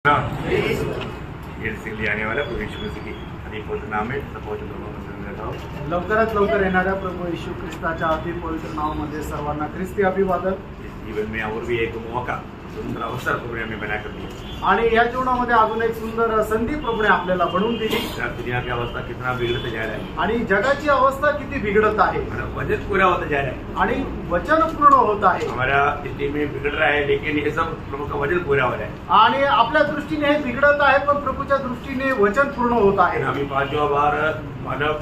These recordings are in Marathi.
ये आने वाला प्रभु यीशु मसीह की अधिपवित्र नाम में सबको लवकरात लवकर येणाऱ्या प्रभू येशू ख्रिस्ताच्या अधिपवित्र नावामध्ये सर्वांना ख्रिस्ती अभिवादन। इस जीवन में और भी एक मौका सुंदर अवसर प्रभु ने हमें बना कर दिया आणि या जीवनामध्ये अजून एक सुंदर संधी प्रभूने आपल्याला बनवून दिली। दुनिया की अवस्था कितना बिगड़ते जा रहा है आणि जगाची अवस्था किती बिघडत आहे, वचन पूरा होता जा रहा है आणि वचन पूर्ण होत आहे। हमारा स्थिति में बिगड़ रहा है लेकिन ये सब प्रभु का वचन पूरा हो रहा है आणि आपल्या दृष्टीने हे बिघडत आहे पण प्रभूच्या दृष्टीने वचन पूर्ण होत आहे। अभी पांचवा बार मानव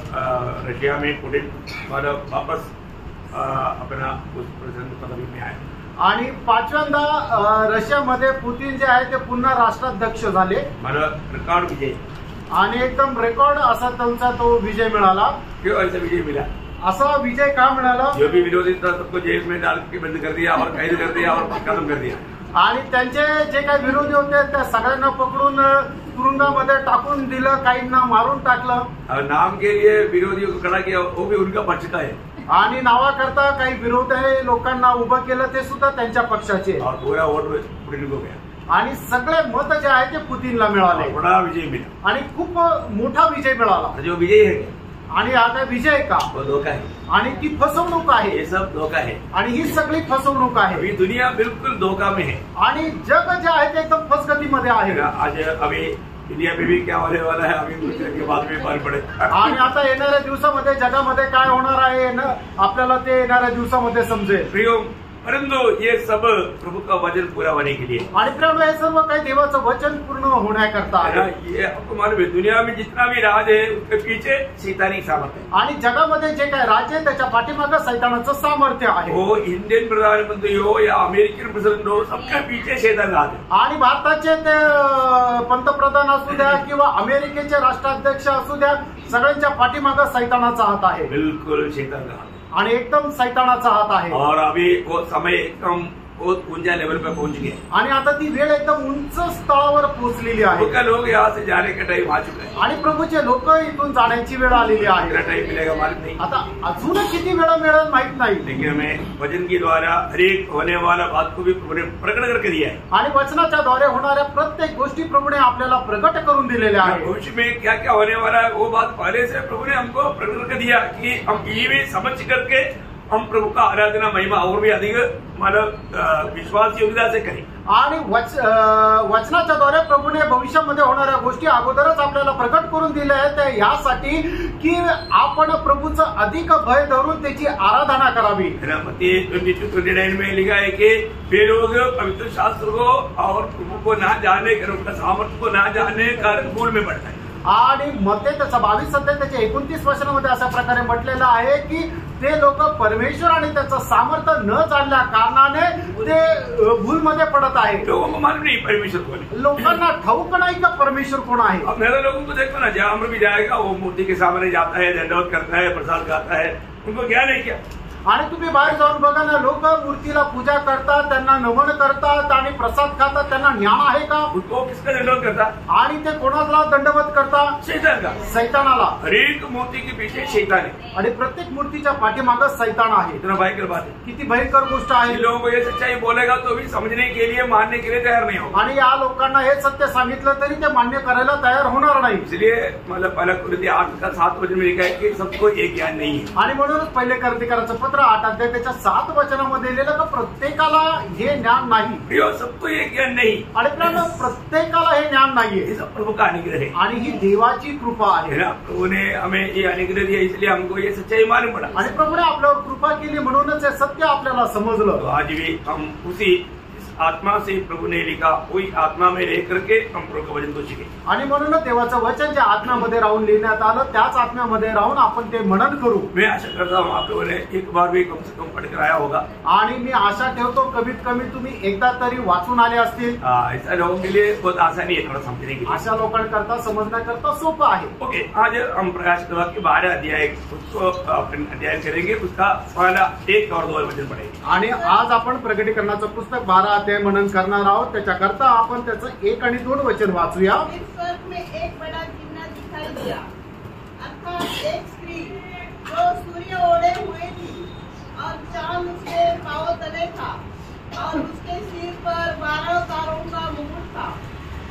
रशिया में पुटिन मानव वापस अपना उस प्रेसिडेंट पदवी में आए आणि पाचव्यांदा रशियामध्ये पुतिन जे आहे ते पुन्हा राष्ट्राध्यक्ष झाले। मला रिकॉर्ड विजय आणि एकदम रेकॉर्ड असा त्यांचा तो विजय मिळाला। क्यों ऐसा विजय मिला? असा विजय का मिळाला? जो भी विरोधी था सबको जेल में डाल के बंद कर दिया और कैद कर दिया और खत्म कर दिया। आणि त्यांचे जे काही विरोधी होते त्या सगळ्यांना पकडून तुरुंगामध्ये टाकून दिलं, काहींना मारून टाकलं। नाम के लिए विरोधियों को खड़ा किया, वो भी उनका पक्ष का है। आणि नावाकरता काही विरोधी लोकांना उभं केलं ते सुद्धा त्यांच्या पक्षाचे। और पूरा वोट पुतिन को गया आणि सगळे मत जे आहे ते पुतिनला मिळाले। बड़ा विजय मिला आणि खूप मोठा विजय मिळाला। जो विजय है आणि आता विजय का? वो धोखा है आणि ती फसवणूक आहे। ये सब धोखा है आणि ही सगळी फसवणूक आहे। अभी दुनिया बिल्कुल धोखा में है आणि जग जे आहे ते एकदम फसगतीमध्ये आहे। आज अभी इंडिया में भी क्या होने वाला है अभी कुछ के बाद में मालूम पड़े। आणि आता येणाऱ्या दिवसामध्ये जगामध्ये काय होणार आहे ना आपल्याला ते येणाऱ्या दिवसामध्ये समजेल। प्रियो परंतु ये सब प्रभु का वचन पूरा होने के लिए आणि प्रियो हे सर्व काही देवाचं वचन पूर्ण होण्याकरता आहे। ये आपको मालूम है दुनिया में जितना भी राज है उसके पीछे शैतानी सामर्थ्य है। आणि जगामध्ये जे काही राज्य आहे त्याच्या पाठीमागे शैतानाचं सामर्थ्य आहे। वो इंडियन प्रधानमंत्री हो या अमेरिकन प्रेसिडेंट हो सबके पीछे शैतान राज है। आणि भारताचे ते पंतप्रधान असू द्या किंवा अमेरिकेचे राष्ट्राध्यक्ष असू द्या सगळ्यांच्या पाठीमागे शैतानाचा हात आहे। बिल्कुल शैतान का हाथ आणि एकदम शैतानाचा हात आहे। और अभी वो समय एकदम बहुत ऊंचा लेवल पे पहुंच गए आणि आता ती वेळ एकदम उंच स्थळावर पोहोचलेली आहे। लोग यहाँ से जाने का टाइम आ चुका है आणि प्रभूचे लोक इथून जाण्याची वेळ आलेली आहे। कितना टाइम मिलेगा मालूम नहीं। आता अजून किती वेळ मिळेल माहित नाही, लेकिन हमें वचन के द्वारा हर एक होने वाला बात को भी प्रभु ने प्रकट करके दिया है। आणि वचनाच्या द्वारे होणाऱ्या प्रत्येक गोष्टी प्रभूने आपल्याला प्रकट करून दिलेल्या आहेत। भविष्य में क्या क्या होने वाला है वो बात पहले से प्रभु ने हमको प्रकट करके दिया कि हम ये भी समझ करके हम प्रभु का आराधना महिमा और भी अधिक मतलब विश्वास योग्यता से करें। आणि वचनाच्या द्वारे प्रभूने भविष्यामध्ये होणाऱ्या गोष्टी अगोदरच आपल्याला प्रकट करून दिल्या आहेत यासाठी की आपण प्रभूचं अधिक भय धरून त्याची आराधना करावी। मत्ती 22:29 में लिखा है कि वे लोग पवित्र शास्त्र को और प्रभु को ना जानने कर उनका सामर्थ्य को ना जानने कारण भूल में पड़ता है। आणि मत्ती 22:29 वचनामध्ये अशा प्रकारे म्हटलेलं आहे की ते लोक परमेश्वर आणि त्याचं सामर्थ्य न जाणल्या कारणाने ते भूलमध्ये पडत आहे। लोगों को मालूम नहीं परमेश्वर कौन है, लोकांना ठाऊक नाही का परमेश्वर कोण आहे। अब मेरे लोगों को देखो ना जहाँ भी जाएगा वो मूर्ति के सामने जाता है, दंडवत करता है, प्रसाद खाता है, उनको ज्ञान है क्या? आणि तुम्ही बाहेर जाऊन बघा ना लोक मूर्तीला पूजा करतात, त्यांना नमन करतात आणि प्रसाद खातात, त्यांना ज्ञान आहे का? उनको किसका दंडवत करता? आणि ते कोणाला दंडवत करतात? शैतान का, शैतानाला। हर एक मूर्ति के पीछे शैतान है आणि प्रत्येक मूर्तीच्या पाठीमागे शैतान आहे। इतना भयंकर बात है, किती भयंकर गोष्ट आहे। लोगों को ये सच्चाई बोलेगा तो भी समझने के लिए मानने के लिए तैयार नहीं होगा। आणि या लोकांना हे सत्य सांगितलं तरी ते मान्य करायला तयार होणार नाही। इसलिए मतलब पहला कुरिन्थियों 8:7 में लिखा है कि सबको ये ज्ञान नहीं है। आणि म्हणूनच पहिले कुरिन्थियों पत्र 8 अध्याय त्याच्या 7 वचनामध्ये लिहिलं की प्रत्येकाला हे ज्ञान नाही। सबको ये ज्ञान नहीं, आणि प्रत्येकाला हे ज्ञान नाहीये। प्रभु का अनुग्रह है आणि ही देवाची कृपा आहे। प्रभु ने हमें ये अनुग्रह दिया इसलिए हमको ये सच्चाई मालूम पड़ा। आणि प्रभूने आपल्यावर कृपा केली म्हणूनच हे सत्य आपल्याला समजलं। तो आज भी हम उसी आत्मा से प्रभु ने लिखा वही आत्मा में रह करके हम प्रभु का वचन को शिके। आणि म्हणूनच देवाचं वचन जे आत्म्यामध्ये राहून लिहिण्यात आलं त्याच आत्म्यामध्ये राहून आपण ते मनन करू। मैं आशा करता हूँ आप लोगों ने एक बार भी कम से कम पढ़ कर आया होगा। आणि मी आशा ठेवतो कमीत कमी तुम्ही एकदा तरी वाचून आले असतील। ऐसा लोगों के लिए बहुत आसानी है थोड़ा समझने की, अशा लोकांकरता समजण्याकरता सोपं आहे। ओके, आज हम प्रकाशित वाक्य के 12 अध्याय उसको अध्ययन करेंगे, उसका पहला 1 और 2 वचन पढ़ेंगे। आणि आज आपण प्रकटीकरणाचं पुस्तक 12 अध्याय मनन करणार आहोत। त्याच्याकरता आपण त्याचं 1 आणि 2 वचन वाचूया। स्वर्ग में एक बड़ा चिन्ह दिखाई दिया, अर्थात एक स्त्री जो सूर्य ओढ़े हुए थी और चांद उसके पांव तले था और उसके सिर पर 12 तारों का मुकुट था।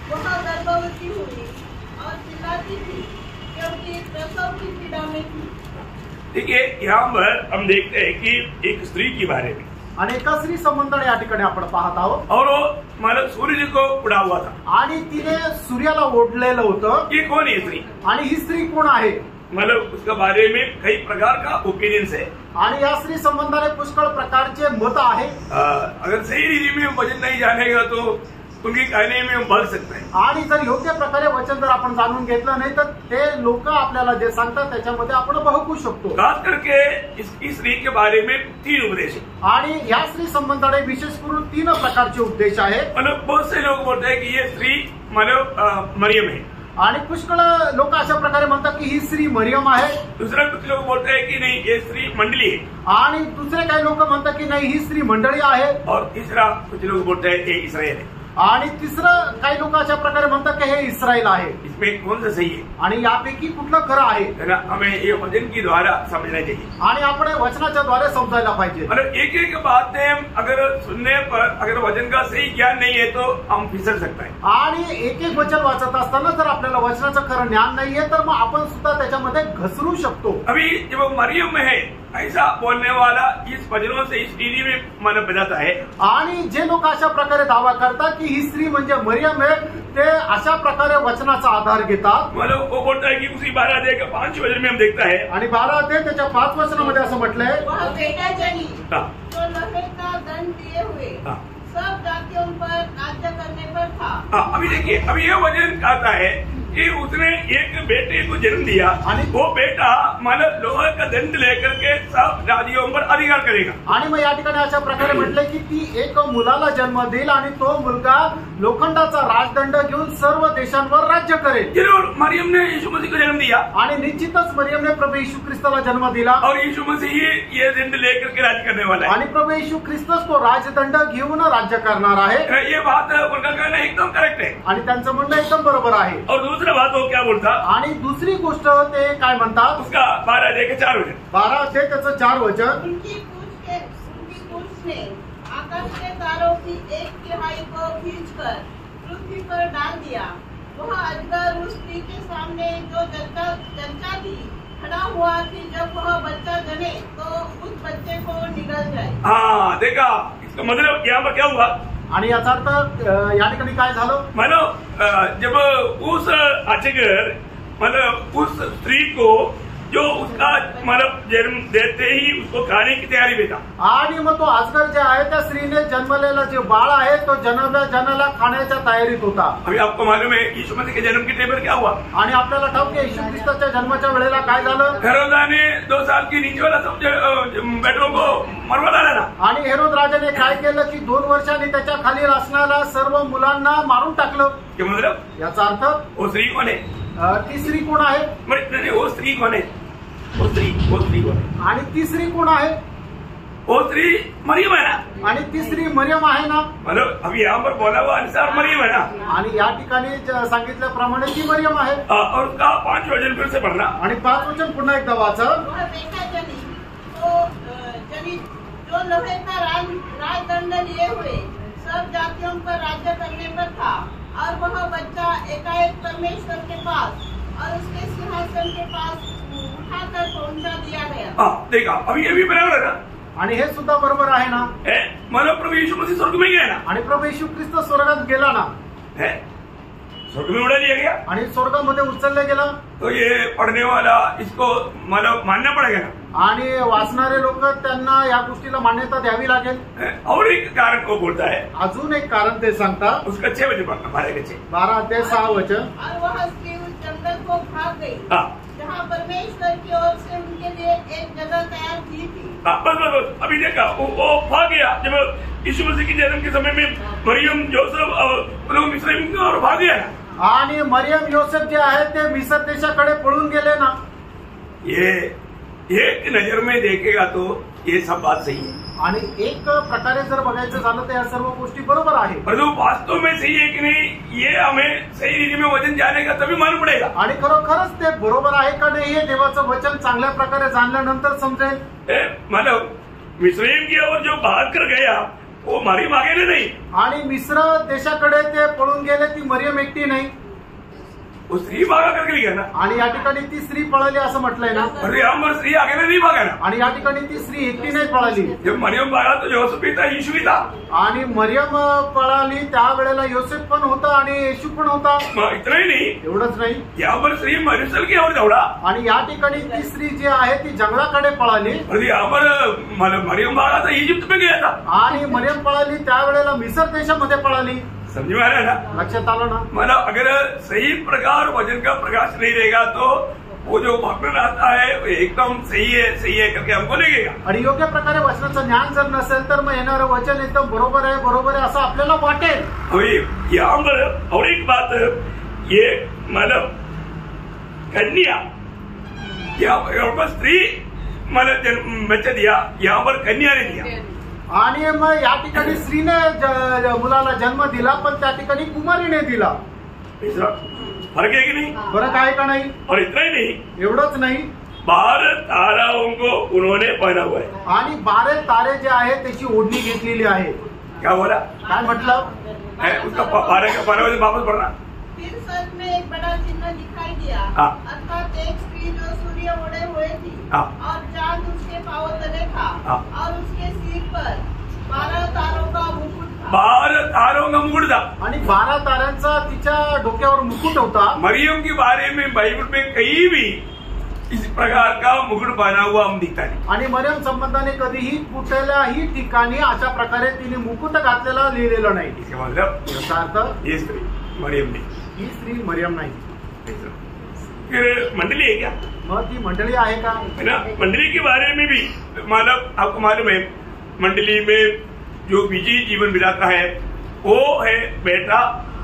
वह जाती थी, क्योंकि प्रसव की पीड़ा में थी। देखिए, यहाँ पर हम देखते हैं कि एक स्त्री के बारे में, आणि एका स्त्री संबंधाने या ठिकाणी आपण पाहत आहोत, और वो मतलब सूर्य को उड़ा हुआ था। आणि तिने सूर्याला ओढलेलं होतं। ये कौन है स्त्री? आणि ही स्त्री कोण आहे? मतलब उसके बारे में कई प्रकार का ओपिनियंस है। आणि या स्त्री संबंधाने पुष्कळ प्रकारचे मत आहे। अगर सही रीति में वचन नहीं जानेगा तो उनके कहने में हम बग सकते हैं। आणि जर योग्य प्रकारे वचन जर आपण जाणून घेतलं नाही तर ते लोक आपल्याला जे सांगतात त्याच्यामध्ये आपण बहकू शकतो। खास करके इस स्त्री के बारे में 3 उपदेश है। आणि या स्त्री संबंधाने विशेष करून 3 प्रकारचे उपदेश आहेत। मतलब बहुत से लोग बोलते हैं कि ये स्त्री मतलब मरियम है, आणि पुष्कळ लोक अशा प्रकारे म्हणतात की ही स्त्री मरियम आहे। दूसरा कुछ लोग बोलते हैं कि नहीं ये स्त्री मंडली है, आणि दुसरे काही लोक म्हणतात की नाही ही स्त्री मंडळी आहे। और तीसरा कुछ लोग बोलते हैं ये इस्राएल है। आणि तिसरं काही लोक अशा प्रकारे म्हणतात की हे इस्रायल आहे। इसमें कौन सा सही है? आणि यापैकी कुठलं खरं आहे? हमें ये वचन के द्वारा समझना चाहिए, आणि आपण वचनाच्या द्वारे समजायला पाहिजे। मतलब एक एक बातें अगर सुनने पर अगर वचन का सही ज्ञान नहीं है तो हम फिसल सकते हैं। आणि एक एक वचन वाचत असताना जर आपल्याला वचनाचं खरं ज्ञान नाहीये तर मग आपण सुद्धा त्याच्यामध्ये घसरू शकतो। अभी जब मरियम है ऐसा बोलने वाला इस वचनों से इस टीवी में मन बजाता है, आणि जे लोक अशा प्रकारे दावा करतात की ही स्त्री म्हणजे मरियम आहे ते अशा प्रकारे वचनाचा आधार घेतात। मतलब वो बोलता है कि उसी 12 अध्याय के 5 वचन में हम देखता है, आणि 12 अध्याय त्याच्या 5 वचनामध्ये असं म्हटलंय, वह बेटा जनी हाँ, जो लोहे का दंड लिए हुए हाँ, सब जातियों पर राज्य करने पर था। हाँ। अभी देखिए, अभी ये वचन कहता है कि उसने एक बेटे को जन्म दिया, वो बेटा मतलब लोहे का दंड लेकर के सब राज्यों पर अधिकार करेगा। आणि मग या ठिकाणी अशा प्रकारे म्हटलंय की ती एक मुलाला जन्म देईल आणि तो मुलगा लोखंडाचा राजदंड घेऊन सर्व देशांवर राज्य करेल। जरूर मरियम ने यीशु मसीह को जन्म दिया, आणि निश्चितच मरियमने प्रभू येशू ख्रिस्ताला जन्म दिला, और यीशु मसीह ही ये दंड लेकर के राज्य करने वाला है। आणि प्रभू येशू ख्रिस्तच तो राजदंड घेऊन राज्य करणार आहे। ये बात उनका कहना एकदम करेक्ट है। आणि त्यांचं म्हणणं एकदम बरोबर आहे। और दूसरा बात वो क्या बोलता, आणि दुसरी गोष्ट ते काय म्हणतात, उसका 12 अध्याय के 4 वचन, 12 अध्याय त्याचं 4 वचन, उनकी पूंछ ने आकाश के तारों की 1/3 को खींचकर पृथ्वी पर डाल दिया। वह अजगर उस स्त्री के सामने जो चर्चा थी खड़ा हुआ कि जब वह बच्चा जने तो उस बच्चे को निगल जाए। हाँ देखा, इसका मतलब यहाँ पर क्या हुआ, आणि याचा अर्थ या ठिकाणी काय झालं, मतलब जब उस अजगर मतलब उस स्त्री को जो उसका मतलब जन्म देते ही उसको खाने की तैयारी में था, आणि मग तो अजगर जे आहे त्या स्त्रीने जन्मलेला जे बाळ आहे तो जनाला खाण्याच्या तयारीत होता। अभी आपको मालूम है यीशु मसीह के जन्म के टेबल क्या हुआ, आणि आपल्याला ठाऊक आहे येशू ख्रिस्ताच्या जन्माच्या वेळेला काय झालं, हेरोदा ने 2 साल की नीचे वाला सब बेटों को मरवा डाला ना। आणि हेरोद राजाने काय केलं की 2 वर्षांनी त्याच्या खाली असणाऱ्या सर्व मुलांना मारून टाकलं। क्या मतलब, याचा अर्थ वो स्त्री कौन है, ती स्त्री कोण आहे, नहीं, वो स्त्री कौन है, वो स्त्री कौन है, आणि ती स्त्री कोण आहे, वो स्त्री मरियम है ना। आणि ती स्त्री मरियम आहे ना। मतलब अभी यहाँ पर बोला हुआ अनुसार मरियम है ना। आणि या ठिकाणी सांगितल्याप्रमाणे ती मरियम आहे। और उसका 5 वचन फिर से पढ़ना, आणि 5 वचन पुन्हा एकदा वाचा, वह बेटा जनी जो लोहे का राजदंड लिए हुए सब जातियों पर राज्य करने पर था, और वह बच्चा एकाएक परमेश्वर के पास और उसके सिंहासन के पास उठाकर पहुंचा दिया गया। हाँ देखा, अभी ये भी बराबर है ना, आणि हे सुद्धा बरोबर आहे ना। मतलब प्रभु यीशु मसीह स्वर्ग में गया ना, आणि प्रभू येशू ख्रिस्त स्वर्गात गेला ना, है स्वर्ग में उड़ा लिया गया, आणि स्वर्गामध्ये उचलले गेला। तो ये पढ़ने वाला इसको मतलब मानना पड़ेगा ना, आणि वाचणारे लोक त्यांना या गोष्टीला मान्यता द्यावी लागेल। और एक कारण को बोलता है, अजून एक कारण ते सांगतात, उसका 6 वचन पढ़ना, 12 के 6, 12 अध्याय 6 वचन, और वह स्त्री उस जंगल को भाग गई हाँ जहाँ परमेश्वर की ओर से उनके लिए एक जगह तैयार की थी। बस अभी देखा, वो भाग गया जब यीशु मसीह के जन्म के समय में मरियम जोसेफ और मिस्र और भाग गया ना। आणि मरियम योसेफ जे आहे ते मिसर देशाकडे पळून गेले ना। ये एक नजर में देखेगा तो ये सब बात सही है, आणि एक प्रकारे जर बघायचं झालं तर या सर्व गोष्टी बरोबर आहे, परंतु वास्तव में सही है कि नहीं ये हमें सही रीति में वचन जानेगा तभी मालूम पड़ेगा। आणि खरोखरच ते बरोबर आहे का नाही हे देवाचं वचन चांगल्या प्रकारे जाणल्यानंतर समजेल। मतलब मिस्रईम की ओर जो भाग कर गया वो मरियम आगे नहीं, आणि मिस्र देशाकडे ते पळून गेले, ती मरियम एकटी नाही। वो स्त्री भागा करके लिखा ना, आणि या ठिकाणी ती स्त्री पळाली असं म्हटलंय ना, और यहाँ पर स्त्री अकेले नहीं भागा ना। आणि या ठिकाणी ती स्त्री एकटी नाही पळाली. जब मरियम भागा तो जोसेफ भी था, यीशु भी था। आणि मरियम पळाली त्यावेळेला योसेफ पण होता आणि येशू पण होता. इतना ही नहीं, एवढंच नाही, यहाँ पर स्त्री मरुस्थल की ओर दौड़ा, आणि या ठिकाणी ती स्त्री जी आहे ती जंगलाकडे पळाली. और यहाँ पर मरियम भागा था, इजिप्त में गया था। आणि मरियम पळाली त्यावेळेला मिसर देशामध्ये पळाली. समझ में आ रहा है ना? लक्षात आलं ना? मतलब अगर सही प्रकार वचन का प्रकाश नहीं रहेगा तो वो जो भाषण आता है वो एकदम सही है करके हमको लगेगा. आणि योग्य प्रकारे वचनाचं ज्ञान जर नसेल तर मग येणारं वचन एकदम बरोबर आहे असं आपल्याला वाटेल. यहाँ पर और एक बात, ये मतलब कन्या यहाँ पर स्त्री मतलब बच्चा दिया, यहाँ पर कन्या ने दिया. आणि मग या ठिकाणी स्त्रीने मुलाला जन्म दिला पण त्या ठिकाणी कुमारीने दिला. फर्क है कि नहीं? फरक आहे का नाही? और इतना ही नहीं, एवढंच नाही, 12 ताराओं को उन्होंने पहना हुआ है. आणि 12 तारे जे आहे त्याची ओढणी घेतलेली आहे. क्या बोला? काय म्हटलं? उसका 12 बजे वापस पढ़ना. फिर सच में एक बड़ा चिन्ह दिखाई दिया, अर्थात एक स्त्री जो सूर्य ओढ़े हुए थी और चांद उसके पांव तले था और उसके सिर पर 12 तारों का मुकुट था. 12 तारों का मुकुट था. आणि 12 ताऱ्यांचा तिच्या डोक्यावर मुकुट होता. मरियम के बारे में बाइबल में कहीं भी इस प्रकार का मुकुट बना हुआ हम दिखता नहीं. आणि मरियम संबंधाने कधीही कुठल्याही ठिकाणी अशा प्रकारे तिने मुकुट घातलेला लिहिलेलं नाही. इसका मतलब याचा अर्थ ये स्त्री मरियम नहीं, ही स्त्री मरियम नाही. फिर मंडली है क्या? मग ती मंडळी आहे का? है ना. मंडली के बारे में भी मतलब आपको मालूम है, मंडली में जो विजयी जीवन बिताता है वो है बेटा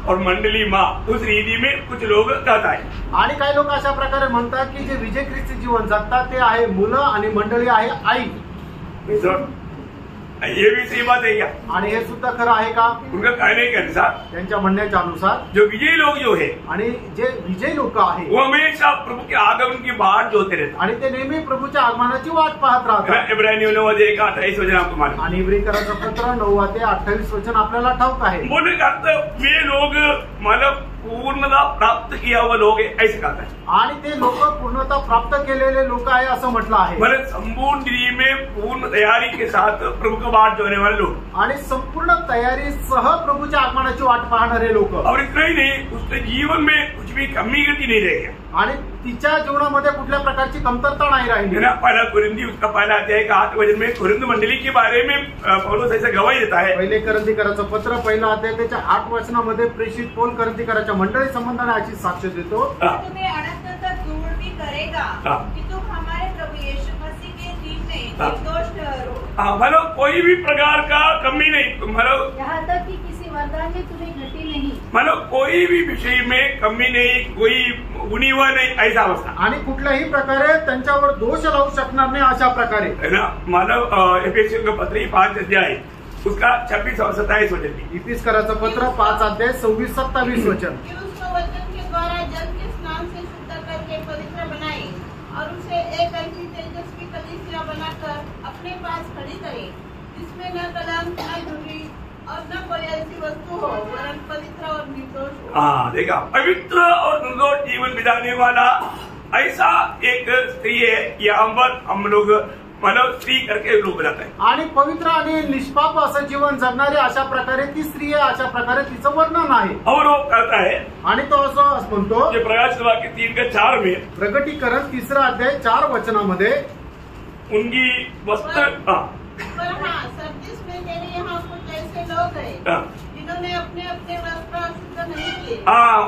और मंडली माँ. उस रीति में कुछ लोग कहता है. आणि काही लोक अशा प्रकारे म्हणतात की जे विजय ख्रिस्ती जीवन जगतात ते आहे मुलं आणि मंडळी आहे आई. ये भी सही बात है क्या? आणि हे सुद्धा खरं आहे का? उनका कहने के अनुसार, त्यांच्या म्हणण्याच्या अनुसार जो विजयी लोग जो है आणि जे विजयी लोक आहे वो हमेशा प्रभु के आगमन की बाट जोते रहते. आणि ते नेहमी प्रभूच्या आगमनाची वाट पाहत राहतात. इब्रानियों 9:28 वचन आपको मालूम. आणि इब्रिकराचं पत्र 9:28 वचन आपल्याला ठाऊक आहे. बोलने का अर्थ वे लोग मतलब पूर्णता प्राप्त किया हुआ लोग ऐसे कहता है. आणि ते लोक पूर्णता प्राप्त केलेले लोक आहे असं म्हटलं आहे. मतलब संपूर्ण नीति में पूर्ण तैयारी के साथ प्रभु का बाट जोने वाले लोग, आणि संपूर्ण तयारीसह प्रभूच्या आगमनाची वाट पाहणारे लोक. और इतना ही नहीं, उसके जीवन में कुछ भी कमी गति नहीं रहेगी. आणि तिच्या जीवनामध्ये कुठल्या प्रकारची कमतरता नाही राहिली. पहला कुरिन्दी उसका पहला अध्याय का 8 वचन में कुरिन्द मंडली के बारे में पौलुस ऐसा गवाही देता है. पहिले करंथीकराचं पत्र पहिला अध्याय त्याच्या 8 वचनामध्ये प्रेषित पौल करंथीकराच्या मंडळी संबंधाने अशी साक्ष देतो. तुम्हें अनंत तक दूर भी करेगा कि तुम हमारे प्रभु यीशु मसीह के दिन में निर्दोष ठहरो. मतलब कोई भी प्रकार का कमी नहीं, मतलब यहाँ तक कि किसी वरदान में तुम्हें घटी नहीं. मतलब कोई भी विषय में कमी नहीं, कोई उणी हुआ नहीं, ऐसा अवस्था. आणि कुठल्याही प्रकारे त्यांच्यावर दोष लावू शकणार नाही अशा प्रकारे. है ना. मतलब एफेसियों का पत्र 5 अध्याय उसका 26 और 27 वचन. इफिसकराचं पत्र 5 अध्याय 26-27 वचन. उसको वचन के द्वारा जल के स्नान से शुद्ध करके पवित्र बनाए और उसे एक ऐसी तेजस्वी कलीसिया बनाकर अपने पास खड़ी करे जिसमें न कलंक न झुर्री और न कोई ऐसी वस्तु हो वरन पवित्र और निर्दोष हो. हाँ, देखा, पवित्र और निर्दोष जीवन बिताने वाला ऐसा एक स्त्री है. यहाँ पर हम लोग मतलब स्त्री करके लोग बताते हैं. आणि पवित्र आणि निष्पाप असं जीवन जगणारी अशा प्रकारे ती स्त्री आहे, अशा प्रकारे तिचं वर्णन आहे. और वो कहता है, आणि तो असं म्हणतो, ये प्रकाशित वाक्य 3:4 में प्रगटीकरण 3 अध्याय 4 वचनामध्ये उनकी वस्त्र पर हाँ, सर्दिस में मेरे यहाँ कुछ ऐसे लोग हैं जिन्होंने अपने अपने वस्त्र अशुद्ध नहीं किए.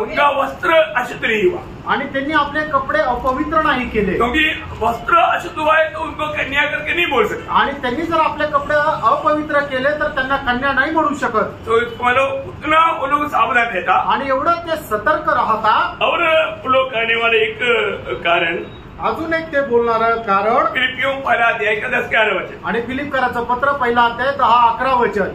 उनका वस्त्र अशुद्ध नहीं हुआ. आणि त्यांनी आपले कपडे अपवित्र नाही केले. क्योंकि वस्त्र अशुद्ध हुआ है तो उनको कन्या करके नहीं बोल सकते. आणि त्यांनी जर आपले कपडे अपवित्र केले तर त्यांना कन्या नाही म्हणू शकत. तो मतलब उतना वो लोग सावधान रहता. आणि एवढं ते सतर्क राहतात. और वो लोग कहने वाले एक कारण, अजून एक ते बोलणार कारण फिलिपियों 1 अध्याय का 10-11 वचन. आणि फिलिपकराचं पत्र पहिला अध्याय 10-11 वचन.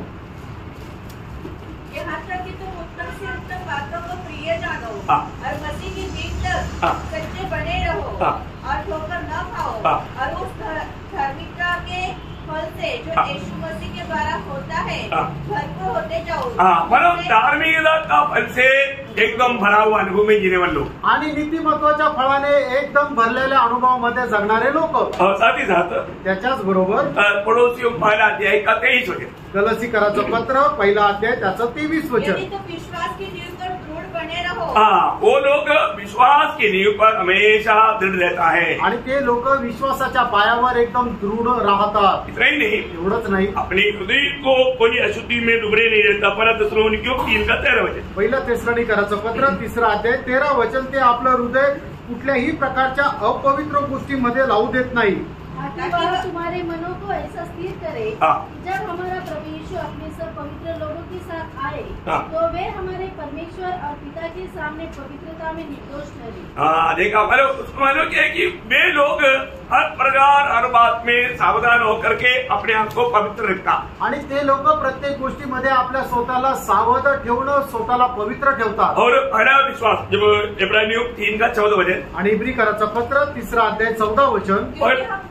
यहाँ तक कि तुम उत्तम से उत्तम बातों को प्रिय जानो और मसीह की जीत तक सच्चे बने रहो और ठोकर न खाओ और उस धार्मिकता के फल से जो यीशु मसीह के द्वारा होता है भरपूर होते जाओ. मतलब धार्मिकता का फल से एकदम भरा हुआ अनुभव में जीने वाले लोग आणि नीतिमत्वाच्या फळाने एकदम भरलेल्या अनुभवामध्ये जगणारे लोक और साथ ही साथ त्याच्याच बरोबर पड़ोसियों पहला अध्याय का 23 वचन कलसीकराचं पत्र पहिला अध्याय त्याचं 23 वचन यदि तो विश्वास की नींव पर दृढ़ बने रहो। हाँ, वो लोग विश्वास की नींव पर हमेशा दृढ़ रहता है। आणि ते लोक विश्वासाच्या पायावर एकदम दृढ राहतात। इतना ही नहीं, एवढंच नाही, अपने हृदय को कोई अशुद्धि में डुबरे नहीं रहता। पहला थिस्सलुनीकियों 3:13 वचन। पहिलं थिस्सलुनीकराचं पत्र 3रा अध्याय 13 वचन, ते आपलं हृदय कुठल्याही प्रकारच्या अपवित्र गोष्टींमध्ये लावू देत नाही। ताकि वह तुम्हारे मनों को ऐसा स्थिर करे कि जब हमारा प्रभु यीशु अपने सब पवित्र लोगों के साथ आए तो वे हमारे परमेश्वर और पिता के सामने पवित्रता में निर्दोष ठहरे। हाँ, देखा मालूम क्या है कि वे लोग हर प्रकार हर बात में सावधान होकर के अपने आप को पवित्र रखता। आणि ते लोक प्रत्येक गोष्टीमध्ये आपल्या स्वतःला सावध ठेवणं, स्वतःला पवित्र ठेवतात। और पहला विश्वास जब इब्रानियों 3:14 वचन आणि इब्रीकराचं पत्र 3रा अध्याय 14 वचन,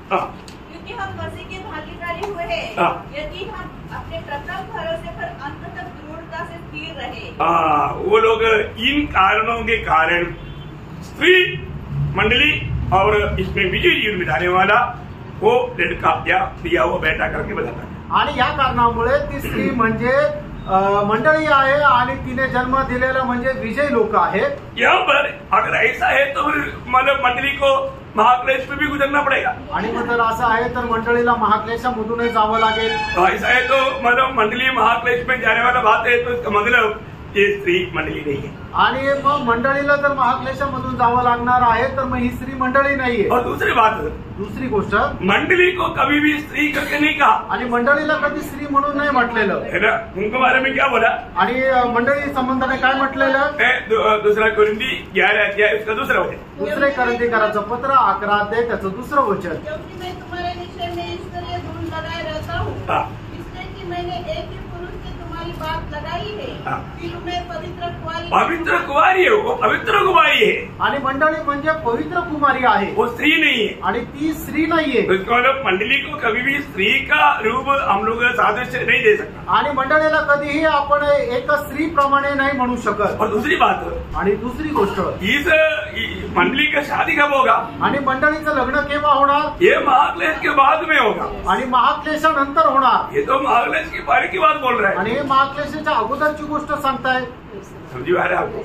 क्योंकि हम मसीह के भागीदारी हुए हैं, यदि हम अपने प्रथम भरोसे पर अंत तक दृढ़ता से स्थिर रहे। वो लोग इन कारणों के कारण स्त्री मंडली और इसमें विजय जीवन बिताने वाला वो लड़का या दिया वो बेटा करके बताता है। आणि या कारणामुळे ती स्त्री म्हणजे मंडळी आहे आणि तिने जन्म दिलेला म्हणजे विजय लोक आहे। यहाँ पर अगर ऐसा है तो फिर मतलब मंडली को महाक्लेश में भी गुजरना पड़ेगा। आणि मग जर असं आहे तर मंडळीला महाक्लेशामधूनच जावं लागेल। ऐसा है तो मतलब मंडली महाक्लेश में जाने वाला बात है तो इसका मतलब ये स्त्री मंडली नहीं है। आणि मग मंडळीला जर महाक्लेशामधून जावं लागणार आहे तर मग ही स्त्री मंडळी नाहीये। और दूसरी बात, दुसरी गोष्ट, मंडली को कभी भी स्त्री करके नहीं कहा आणि मंडळीला कधी स्त्री म्हणून नाही म्हटलेलं है ना। उनके बारे में क्या बोला? आणि मंडळी संबंधाने काय म्हटलेलं? दूसरा कोरिंथी 11 अध्याय उसका दूसरा वचन। दुसरे कोरिंथीकराचं पत्र 11 अध्याय त्याचं दुसरं वचन, क्योंकि मैं तुम्हारे विषय में ईश्वरीय गुण लगाए रहता हूँ, इसलिए कि मैंने एक ही पुरुष से तुम्हारी बात लगाई है कि तुम्हें पवित्र कुमारी है, वो पवित्र कुमारी है। आणि मंडळी म्हणजे पवित्र कुमारी आहे, वो स्त्री नहीं है। आणि ती स्त्री नाहीये। उसका मतलब मंडली को कभी भी स्त्री का रूप हम लोग सादृश्य नहीं दे सकता। आणि मंडळीला कधीही आपण एक स्त्री प्रमाणे नाही म्हणू शकत। और दूसरी बात, आणि दुसरी गोष्ट, इस मंडली का शादी कब होगा? आणि मंडळीचं लग्न केव्हा होणार? ये महाक्लेश के बाद में होगा। आणि महाक्लेशानंतर होणार। ये तो महाक्लेश की पहले की बात बोल रहा है। आणि हे महाक्लेशाच्या अगोदरची गोष्ट सांगताय। समझी आ रहा है आपको?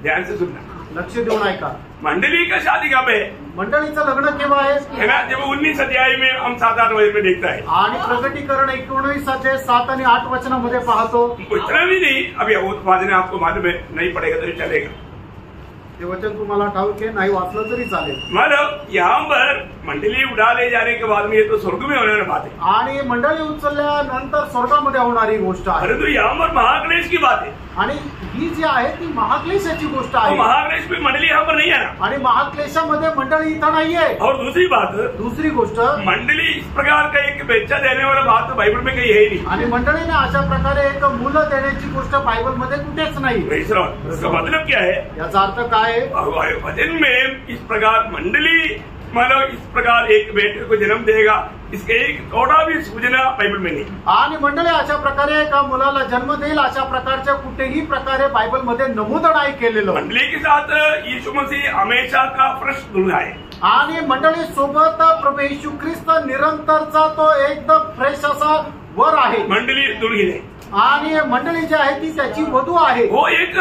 ध्यान से सुनना, लक्ष देऊन ऐका। मंडली का शादी कब है? मंडळीचं लग्न केव्हा है आहे? ना, जब 19 अध्याय में हम 7-8 वचन में देखता है। आणि प्रकटीकरण 19 अध्याय 7 आणि 8 वचनामध्ये पाहतो। इतना भी नहीं, अभी वो वाचने आपको मालूम है, नहीं पड़ेगा तो चलेगा। ते वचन तुम्हाला ठाऊक आहे, नाही वाचलं तरी चालेल। मतलब यहाँ पर मंडली उड़ा ले जाने के बाद में ये तो स्वर्ग में होने वाली बात है, आणि मंडळी उचलल्यानंतर स्वर्गामध्ये होणारी गोष्ट आहे। परंतु यहाँ पर महाक्लेश की बात है। आणि ही जी आहे ती महाक्लेशाची गोष्ट तो आहे। महाक्लेश में मंडली यहाँ पर नहीं है ना। आणि महाक्लेशामध्ये मंडळी इथं नाहीये। और दूसरी बात, दुसरी गोष्ट, मंडली इस प्रकार का एक बच्चा देने वाला बात तो बाइबल में कहीं है ही नहीं। आणि मंडळीने अशा प्रकारे एक मुलं देण्याची गोष्ट बायबलमध्ये कुठेच नाही। इसका मतलब क्या है? याचा अर्थ काय आहे? वचन में इस प्रकार मंडली मतलब इस प्रकार एक बेटे को जन्म देगा, इसके एक थोड़ा भी सूचना बाइबल में नहीं। आणि मंडळी अशा प्रकारे एका मुलाला जन्म देईल अशा प्रकारच्या कुठेही प्रकारे बायबलमध्ये नमूद नाही केलेलं। मंडली के साथ यीशु मसीह हमेशा का फ्रेश दुल्हा है। आणि मंडळी सोबत प्रभू येशू ख्रिस्त निरंतरचा तो एकदम फ्रेश असा वर आहे। मंडली दुल्हन है आणि मंडळी जी आहे ती त्याची वधू आहे। वो एक